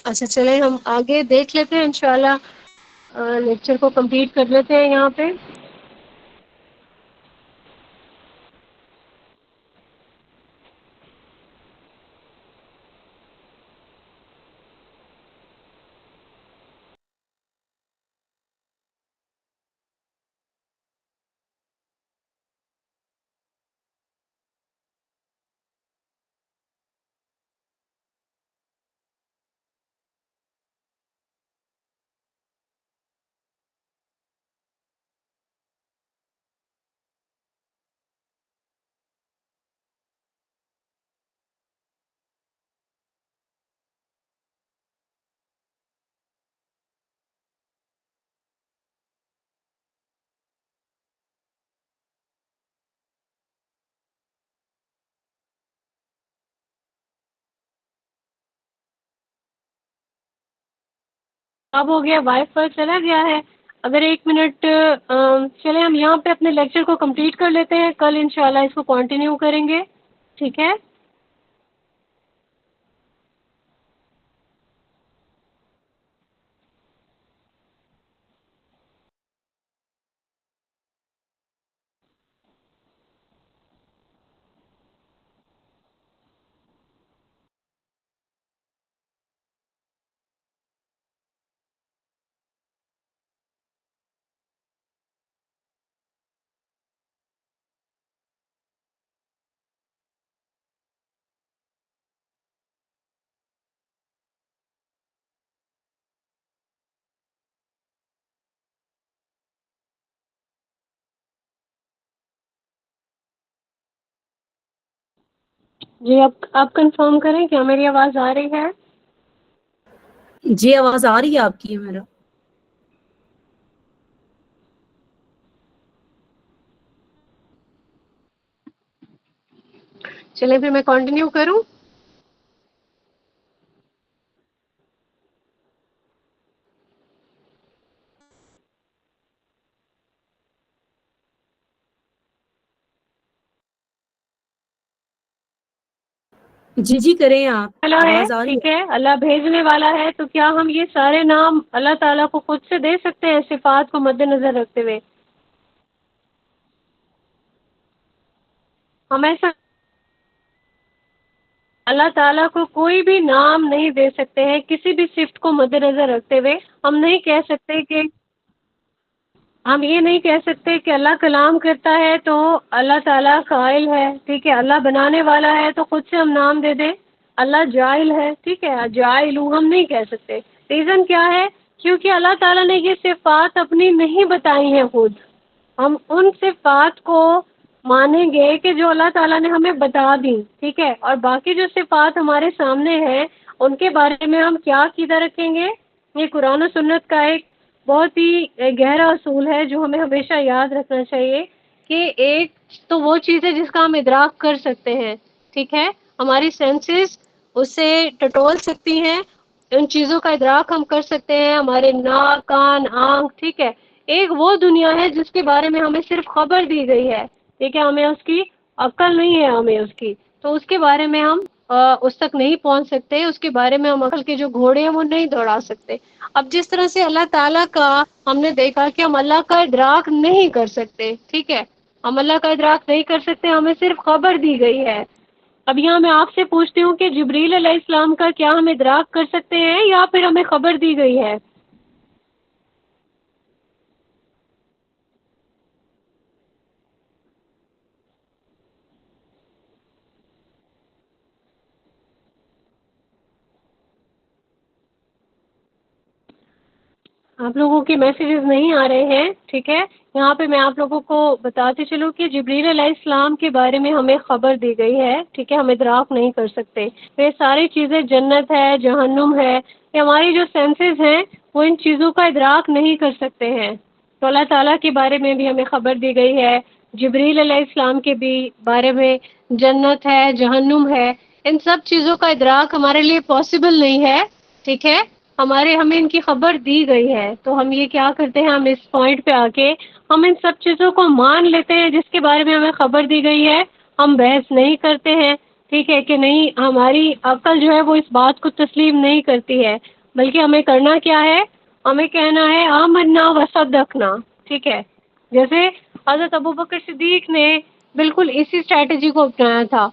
اچھا چلیں ہم آگے دیکھ لیتے ہیں انشاءاللہ، لیکچر کو کمپلیٹ کر لیتے ہیں یہاں پہ۔ اب ہو گیا، وائی فائی چلا گیا ہے۔ اگر 1 منٹ چلیں ہم یہاں پہ اپنے لیکچر کو کمپلیٹ کر لیتے ہیں، کل انشاءاللہ اس کو کنٹینیو کریں گے، ٹھیک ہے؟ جی آپ کنفرم کریں، کیا میری آواز آ رہی ہے؟ جی آواز آ رہی ہے آپ کی ہمارا۔ چلیں پھر میں کنٹینیو کروں۔ جی جی کریں آپ، اللہ ہے، آواز آ رہی ٹھیک ہے، اللہ بھیجنے والا ہے، تو کیا ہم یہ سارے نام اللہ تعالیٰ کو خود سے دے سکتے ہیں صفات کو مد نظر رکھتے ہوئے؟ ہم ایسا اللہ تعالیٰ کو کوئی بھی نام نہیں دے سکتے ہیں کسی بھی صفت کو مد نظر رکھتے ہوئے۔ ہم نہیں کہہ سکتے کہ ہم یہ نہیں کہہ سکتے کہ اللہ کلام کرتا ہے تو اللہ تعالیٰ قائل ہے، ٹھیک ہے، اللہ بنانے والا ہے تو خود سے ہم نام دے دیں اللہ جائل ہے، ٹھیک ہے، جائل ہوں، ہم نہیں کہہ سکتے۔ ریزن کیا ہے؟ کیونکہ اللہ تعالیٰ نے یہ صفات اپنی نہیں بتائی ہیں خود۔ ہم ان صفات کو مانیں گے کہ جو اللہ تعالیٰ نے ہمیں بتا دی، ٹھیک ہے، اور باقی جو صفات ہمارے سامنے ہیں ان کے بارے میں ہم کیا عقیدہ رکھیں گے؟ یہ قرآن و سنت کا ایک بہت ہی گہرا اصول ہے جو ہمیں ہمیشہ یاد رکھنا چاہیے کہ ایک تو وہ چیز ہے جس کا ہم ادراک کر سکتے ہیں، ٹھیک ہے، ہماری سینسز اسے ٹٹول سکتی ہیں، ان چیزوں کا ادراک ہم کر سکتے ہیں، ہمارے ناک کان آنکھ، ٹھیک ہے۔ ایک وہ دنیا ہے جس کے بارے میں ہمیں صرف خبر دی گئی ہے، ٹھیک ہے، ہمیں اس کی عقل نہیں ہے، ہمیں اس کی، تو اس کے بارے میں ہم اس تک نہیں پہنچ سکتے، اس کے بارے میں ہم عقل کے جو گھوڑے ہیں وہ نہیں دوڑا سکتے۔ اب جس طرح سے اللہ تعالیٰ کا ہم نے دیکھا کہ ہم اللہ کا ادراک نہیں کر سکتے، ٹھیک ہے، ہم اللہ کا ادراک نہیں کر سکتے، ہمیں صرف خبر دی گئی ہے۔ اب یہاں میں آپ سے پوچھتی ہوں کہ جبریل علیہ السلام کا کیا ہم ادراک کر سکتے ہیں یا پھر ہمیں خبر دی گئی ہے؟ آپ لوگوں کے میسیجز نہیں آ رہے ہیں، ٹھیک ہے، یہاں پہ میں آپ لوگوں کو بتاتے چلوں کہ جبریل علیہ السلام کے بارے میں ہمیں خبر دی گئی ہے، ٹھیک ہے، ہم ادراک نہیں کر سکتے۔ یہ ساری چیزیں جنت ہے، جہنم ہے، یہ ہماری جو سینسز ہیں وہ ان چیزوں کا ادراک نہیں کر سکتے ہیں۔ تو اللہ تعالیٰ کے بارے میں بھی ہمیں خبر دی گئی ہے، جبریل علیہ السلام کے بھی بارے میں، جنت ہے، جہنم ہے، ان سب چیزوں کا ادراک ہمارے لیے پاسبل نہیں ہے، ٹھیک ہے، ہمیں ان کی خبر دی گئی ہے، تو ہم یہ کیا کرتے ہیں، ہم اس پوائنٹ پہ آ کے ہم ان سب چیزوں کو مان لیتے ہیں جس کے بارے میں ہمیں خبر دی گئی ہے، ہم بحث نہیں کرتے ہیں، ٹھیک ہے کہ نہیں، ہماری عقل جو ہے وہ اس بات کو تسلیم نہیں کرتی ہے، بلکہ ہمیں کرنا کیا ہے، ہمیں کہنا ہے آمنا وصدقنا، ٹھیک ہے، جیسے حضرت ابوبکر صدیق نے بالکل اسی اسٹریٹجی کو اپنایا تھا.